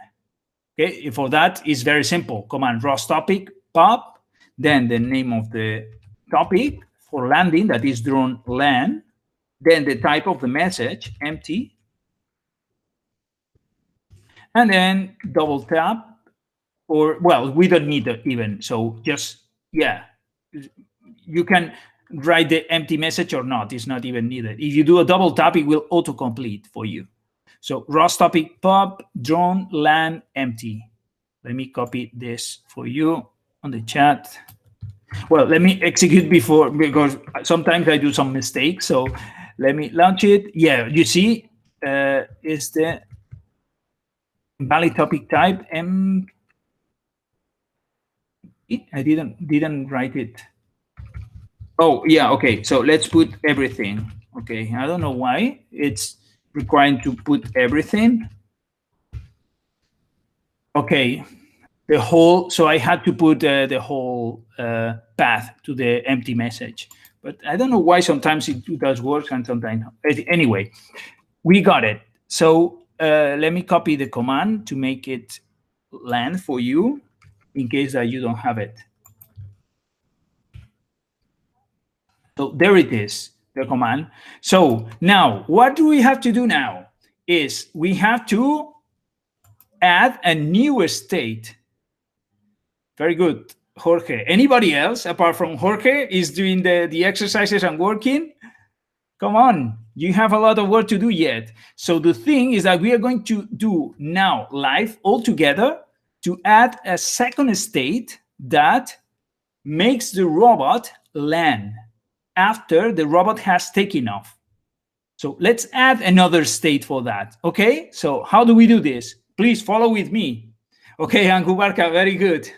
Okay, for that is very simple. Command ROS topic pop, then the name of the topic for landing, that is drone land, then the type of the message, empty, and then double tap, or well, we don't need it even. So just, yeah, you can write the empty message or not. It's not even needed. If you do a double tap, it will autocomplete for you. So ROS topic pop, drone land empty. Let me copy this for you on the chat. Well, let me execute before, because sometimes I do some mistakes. So let me launch it. Yeah, you see, is the valid topic type M. I didn't write it. Oh yeah, okay. So let's put everything. Okay, I don't know why it's requiring to put everything. Okay, the whole, so I had to put the whole path to the empty message, but I don't know why sometimes it does work and sometimes not. Anyway, we got it. So let me copy the command to make it land for you in case that you don't have it. So there it is, the command. So now what do we have to do now is we have to add a new state. Very good, Jorge. Anybody else apart from Jorge is doing the exercises and working? Come on, you have a lot of work to do yet. So the thing is that we are going to do now live all together to add a second state that makes the robot land after the robot has taken off. So let's add another state for that, okay? So how do we do this? Please follow with me. Okay, Angubarka, very good.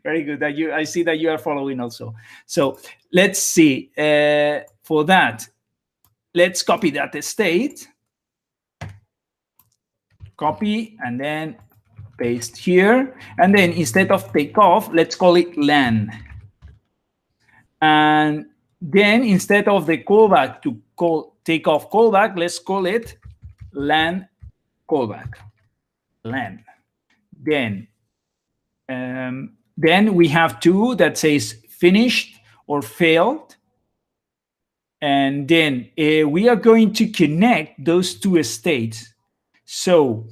Very good. I see that you are following also. So let's see. For that, let's copy that state. Copy and then paste here. And then instead of take off, let's call it land. And then instead of the callback to take off callback, let's call it land callback. Land. Then we have two that says finished or failed. And then we are going to connect those two states. So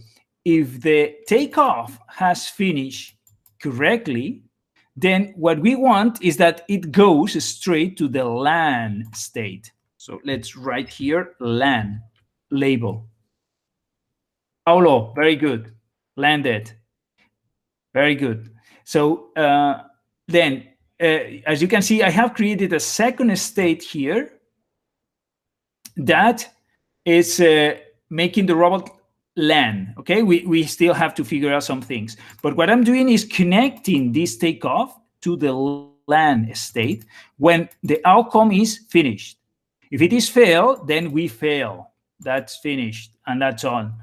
if the takeoff has finished correctly, then what we want is that it goes straight to the land state. So let's write here land label. Paulo, very good. Landed. Very good. So then, as you can see, I have created a second state here that is making the robot LAN. Okay, we still have to figure out some things. But what I'm doing is connecting this takeoff to the LAN state when the outcome is finished. If it is fail, then we fail. That's finished and that's on.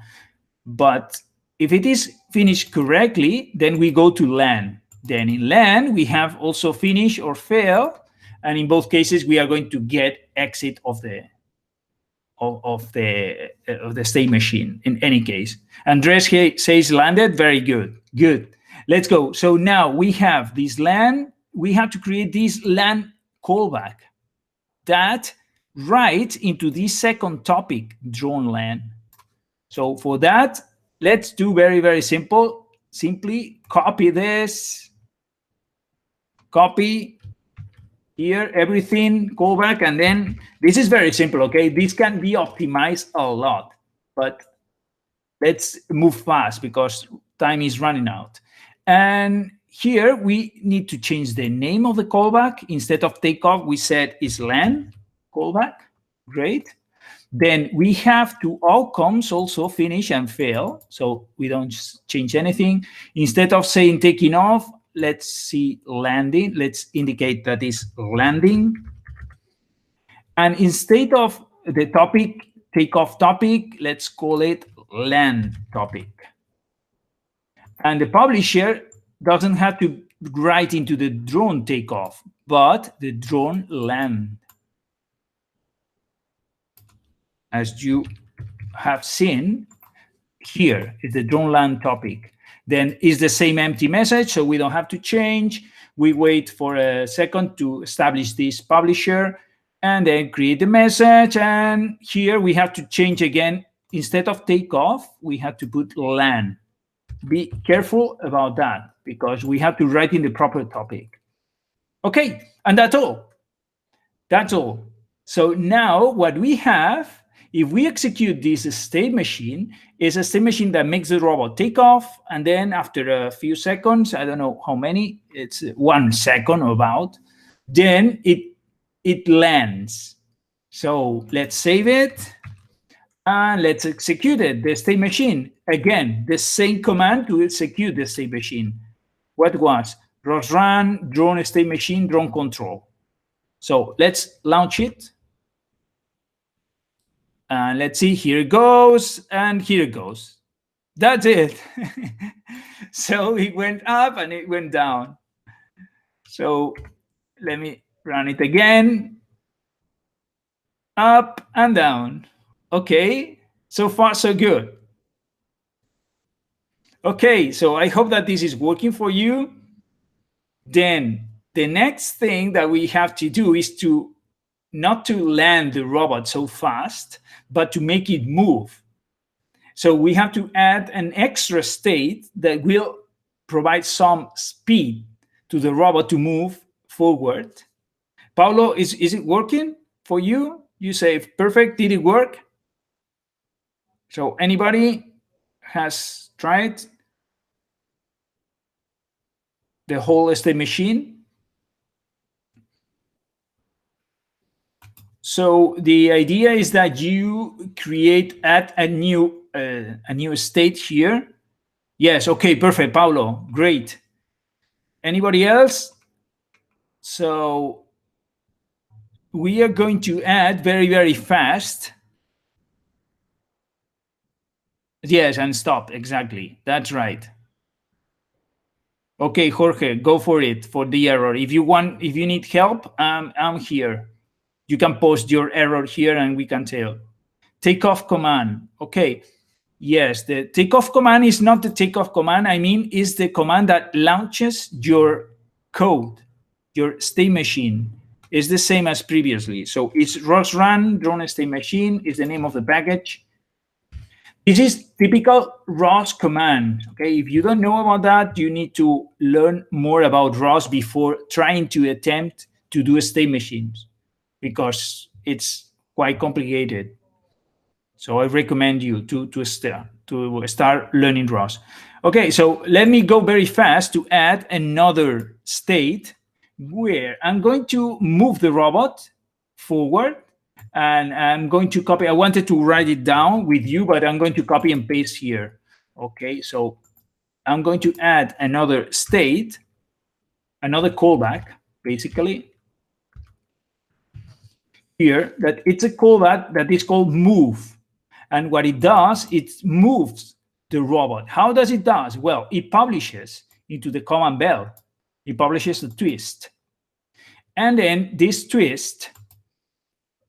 But if it is finished correctly, then we go to LAN. Then in LAN, we have also finish or fail. And in both cases, we are going to get exit of the state machine in any case. Andres says landed, very good. Good. Let's go. So now we have this LAN. We have to create this LAN callback that writes into this second topic, drone LAN. So for that, let's do very, very simple. Simply copy this, copy here, everything, go back, and then this is very simple, okay? This can be optimized a lot, but let's move fast because time is running out. And here we need to change the name of the callback. Instead of takeoff, we said is LAN callback. Great. Then we have two outcomes also, finish and fail. So we don't change anything. Instead of saying taking off, let's see landing. Let's indicate that is landing. And instead of the topic, takeoff topic, let's call it LAN topic. And the publisher doesn't have to write into the drone takeoff, but the drone LAN. As you have seen here is the drone LAN topic. Then is the same empty message, so we don't have to change. We wait for a second to establish this publisher and then create the message. And here we have to change again. Instead of takeoff, we have to put LAN. Be careful about that because we have to write in the proper topic. Okay, and that's all. That's all. So now what we have, if we execute this state machine, is a state machine that makes the robot take off, and then after a few seconds, I don't know how many, it's 1 second about, then it lands. So let's save it, and let's execute it, the state machine. Again, the same command to execute the state machine. What was? ROS run, drone state machine, drone control. So let's launch it. And let's see, here it goes, and here it goes. That's it. So it went up and it went down. So let me run it again. Up and down. Okay, so far so good. Okay, so I hope that this is working for you. Then the next thing that we have to do is to not to land the robot so fast, but to make it move. So we have to add an extra state that will provide some speed to the robot to move forward. Paulo, is it working for you? You say, perfect, did it work? So anybody has tried the whole state machine? So the idea is that you add a new state here. Yes, okay, perfect, Paulo, great. Anybody else? So we are going to add very, very fast. Yes, and stop, exactly, that's right. Okay, Jorge, go for it, for the error. If you need help, I'm here. You can post your error here and we can tell. Takeoff command. Okay. Yes, the takeoff command is not the takeoff command. I mean, is the command that launches your code, your state machine. It's the same as previously. So it's ROS run, drone state machine is the name of the package. This is typical ROS command. Okay, if you don't know about that, you need to learn more about ROS before trying to attempt to do state machines, because it's quite complicated. So I recommend you to start learning ROS. Okay, so let me go very fast to add another state where I'm going to move the robot forward, And I'm going to copy. I wanted to write it down with you, but I'm going to copy and paste here. Okay, so I'm going to add another state, another callback, basically here, that it's a callback that is called move. And what it does, it moves the robot. How does it does? Well, it publishes into the command bell. It publishes a twist. And then this twist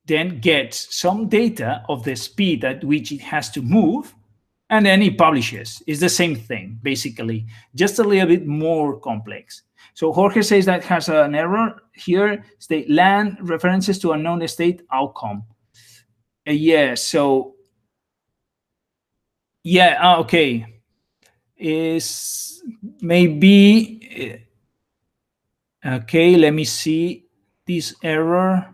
then gets some data of the speed at which it has to move, and then it publishes. It's the same thing, basically, just a little bit more complex. So Jorge says that has an error here. State LAN references to unknown state outcome. Yeah, so, yeah, okay. Is maybe, okay, let me see this error.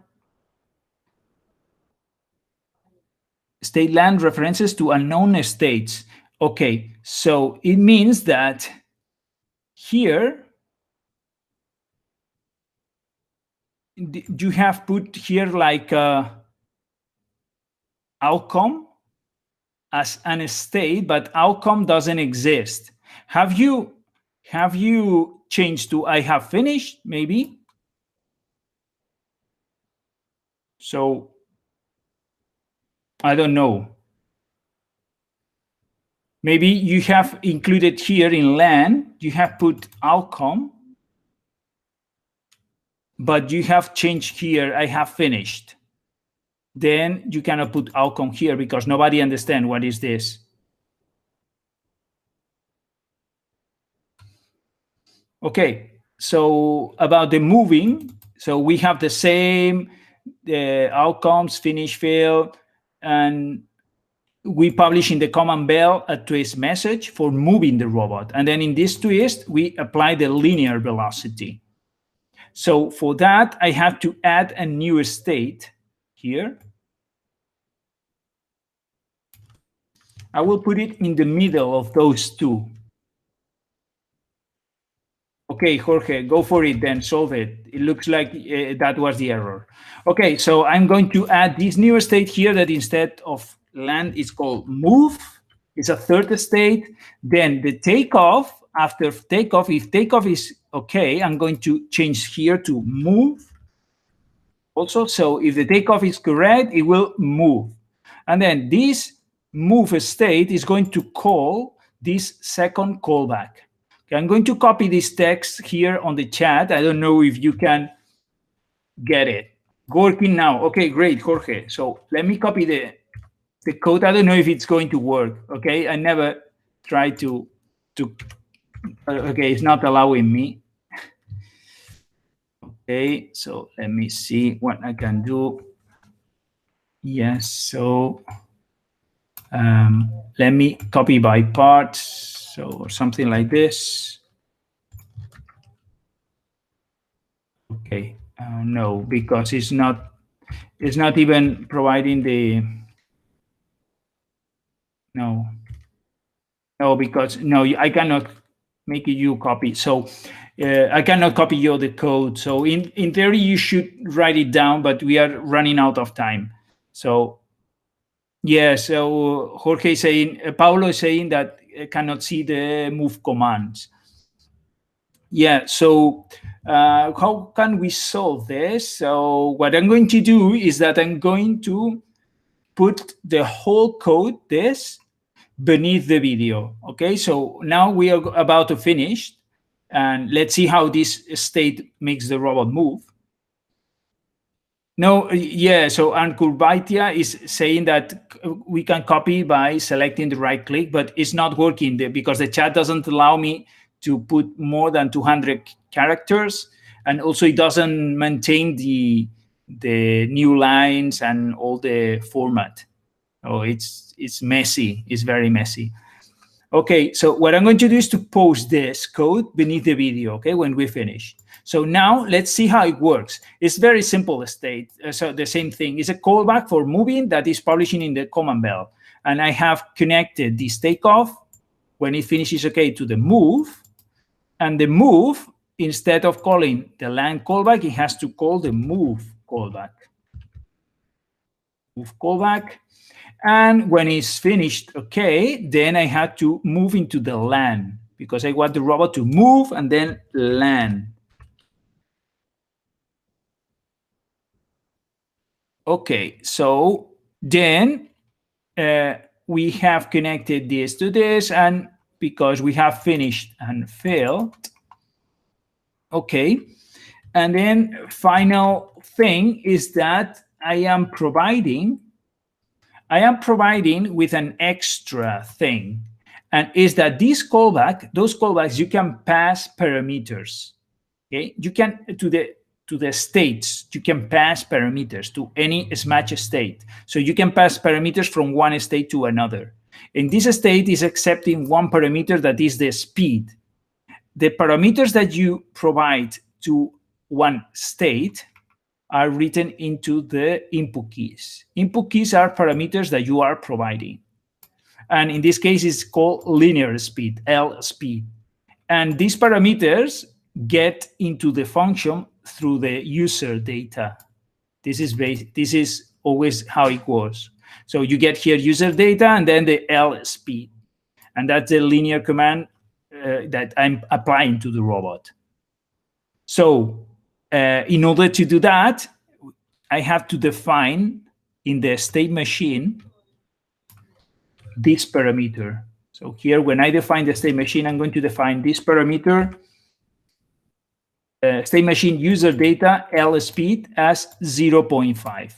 State LAN references to unknown states. Okay, so it means that here you have put here like outcome as an state, but outcome doesn't exist. Have you changed to I have finished, maybe? So I don't know. Maybe you have included here in LAN, you have put outcome, but you have changed here, I have finished. Then you cannot put outcome here because nobody understands what is this. Okay, so about the moving, so we have the same outcomes, finish, fail, and we publish in the command bell a twist message for moving the robot. And then in this twist, we apply the linear velocity. So for that, I have to add a new state here. I will put it in the middle of those two. Okay, Jorge, go for it then, solve it. It looks like that was the error. Okay, so I'm going to add this new state here that instead of land is called move. It's a third state. Then the takeoff, after takeoff, if takeoff is okay, I'm going to change here to move also. So if the takeoff is correct, it will move. And then this move state is going to call this second callback. Okay, I'm going to copy this text here on the chat. I don't know if you can get it. Working now. Okay, great, Jorge. So let me copy the code. I don't know if it's going to work. Okay, I never tried to okay, it's not allowing me. Okay, so let me see what I can do. Yes, so let me copy by parts. So something like this. Okay, no, because it's not even providing the, no, because no, I cannot make you copy. So I cannot copy you the code. So in theory, you should write it down, but we are running out of time. So yeah, so Jorge is saying, Paulo is saying that cannot see the move commands. Yeah, so how can we solve this? So what I'm going to do is that I'm going to put the whole code, this, beneath the video. Okay, so now we are about to finish, and let's see how this state makes the robot move. No, yeah, so Ankurvaitia is saying that we can copy by selecting the right click, but it's not working because the chat doesn't allow me to put more than 200 characters, and also it doesn't maintain the new lines and all the format. Oh, it's messy. It's very messy. Okay, so what I'm going to do is to post this code beneath the video, okay, when we finish. So now let's see how it works. It's very simple state. So the same thing. It's a callback for moving that is publishing in the command bell. And I have connected this takeoff when it finishes, okay, to the move. And the move, instead of calling the LAN callback, it has to call the move callback. move callback. And when it's finished, okay, then I had to move into the land because I want the robot to move and then land. Okay, so then we have connected this to this, and because we have finished and failed, okay. And then final thing is that I am providing with an extra thing, and is that those callbacks, you can pass parameters. Okay, you can to the states, you can pass parameters to any SMACH state. So you can pass parameters from one state to another. And this state is accepting one parameter, that is the speed. The parameters that you provide to one state are written into the input keys. Input keys are parameters that you are providing. And in this case, it's called linear speed, L speed. And these parameters get into the function through the user data. This is always how it goes. So you get here user data and then the L speed. And that's the linear command that I'm applying to the robot. So in order to do that, I have to define in the state machine this parameter. So here, when I define the state machine, I'm going to define this parameter, state machine user data L speed, as 0.5.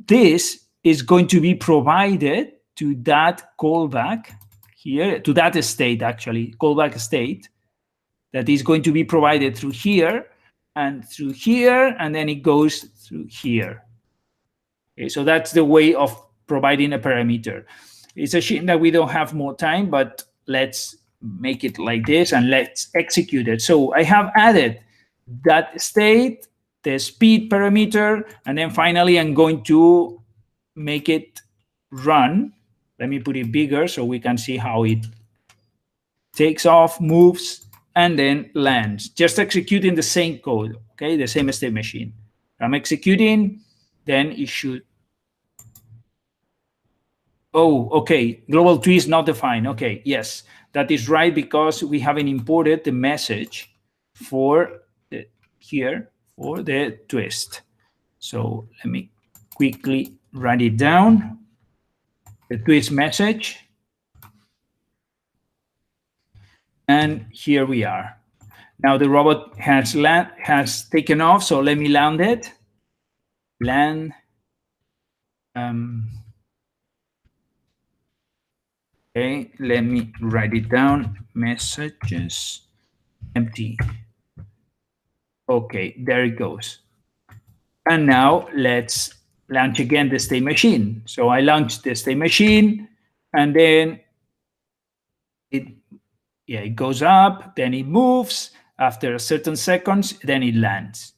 This is going to be provided to that callback here, to that state, actually, callback state, that is going to be provided through here and through here, and then it goes through here. Okay, so that's the way of providing a parameter. It's a shame that we don't have more time, but let's make it like this and let's execute it. So I have added that state, the speed parameter, and then finally I'm going to make it run. Let me put it bigger so we can see how it takes off, moves, and then lands. Just executing the same code, okay, the same state machine. I'm executing, then it should. Oh, okay, global twist not defined. Okay, yes, that is right, because we haven't imported the message for here for the twist. So let me quickly write it down. The twist message. And here we are. Now the robot has taken off, so let me land it. Land. Okay, let me write it down. Messages, empty. Okay, there it goes. And now let's launch again the state machine. So I launched the state machine, and then it goes up, then it moves. After a certain seconds, then it lands.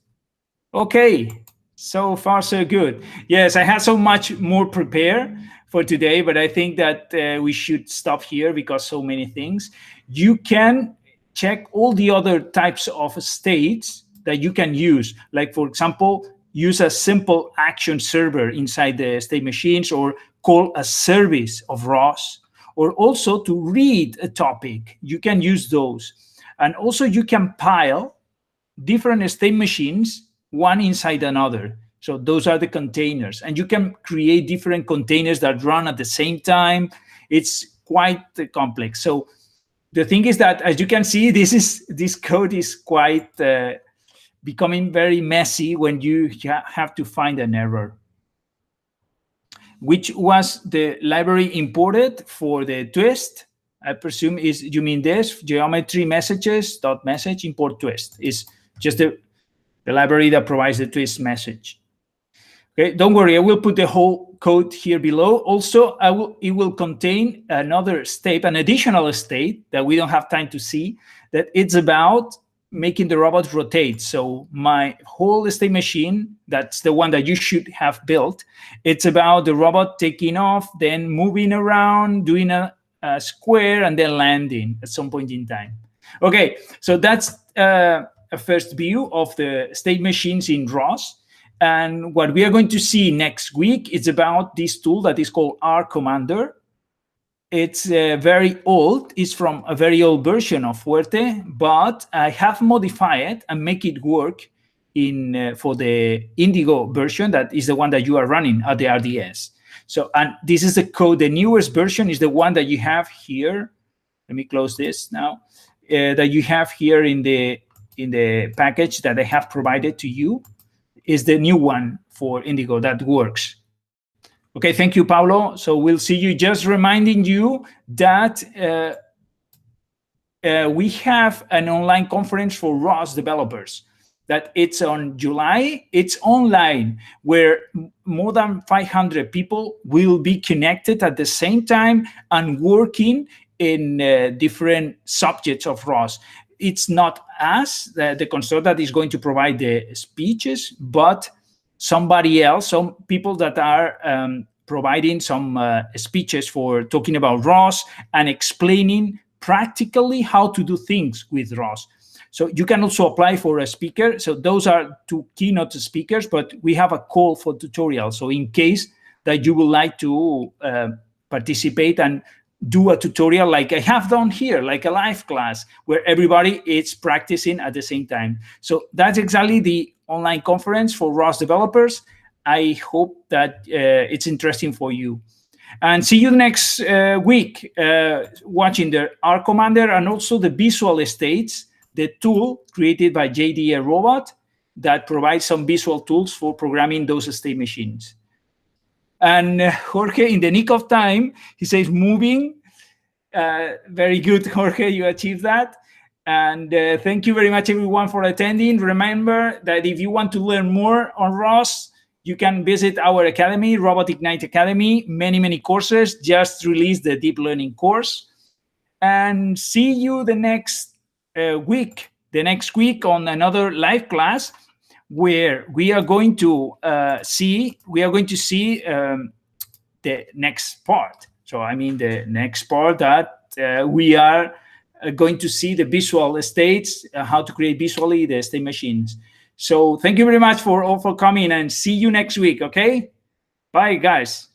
Okay, so far so good. Yes, I had so much more prepared for today, but I think that we should stop here because so many things. You can check all the other types of states that you can use. Like, for example, use a simple action server inside the state machines, or call a service of ROS, or also to read a topic. You can use those. And also you can pile different state machines, one inside another. So those are the containers. And you can create different containers that run at the same time. It's quite complex. So the thing is that, as you can see, this code is quite becoming very messy when you have to find an error. Which was the library imported for the twist? I presume you mean this, geometry messages .message import twist is just the library that provides the twist message. Okay, don't worry, I will put the whole code here below. Also, it will contain another state, an additional state that we don't have time to see, that it's about making the robot rotate. So my whole state machine, that's the one that you should have built. It's about the robot taking off, then moving around, doing a square, and then landing at some point in time. Okay, so that's a first view of the state machines in ROS. And what we are going to see next week is about this tool that is called R Commander. It's very old. It's from a very old version of Fuerte, but I have modified it and make it work in for the Indigo version. That is the one that you are running at the RDS. So, and this is the code. The newest version is the one that you have here. Let me close this now. That you have here in the package that I have provided to you is the new one for Indigo that works. Okay, thank you, Paulo. So we'll see you. Just reminding you that we have an online conference for ROS developers that it's on July. It's online, where more than 500 people will be connected at the same time and working in different subjects of ROS. It's not us, the consultant, that is going to provide the speeches, but somebody else, some people that are providing some speeches for talking about ROS and explaining practically how to do things with ROS. So you can also apply for a speaker. So those are two keynote speakers, but we have a call for tutorials. So in case that you would like to participate and do a tutorial like I have done here, like a live class where everybody is practicing at the same time. So that's exactly the online conference for ROS developers. I hope that it's interesting for you. And see you next week watching the R Commander and also the visual states, the tool created by JDA Robot that provides some visual tools for programming those state machines. And Jorge, in the nick of time, he says moving. Very good, Jorge, you achieved that. And thank you very much, everyone, for attending. Remember that if you want to learn more on ROS, you can visit our academy, Robot Ignite Academy. Many courses. Just released the deep learning course. And see you the next week. The next week on another live class where we are going to see the next part. So I mean the next part that we are going to see the visual states, how to create visually the state machines. So thank you very much for coming, and see you next week. Okay, bye guys.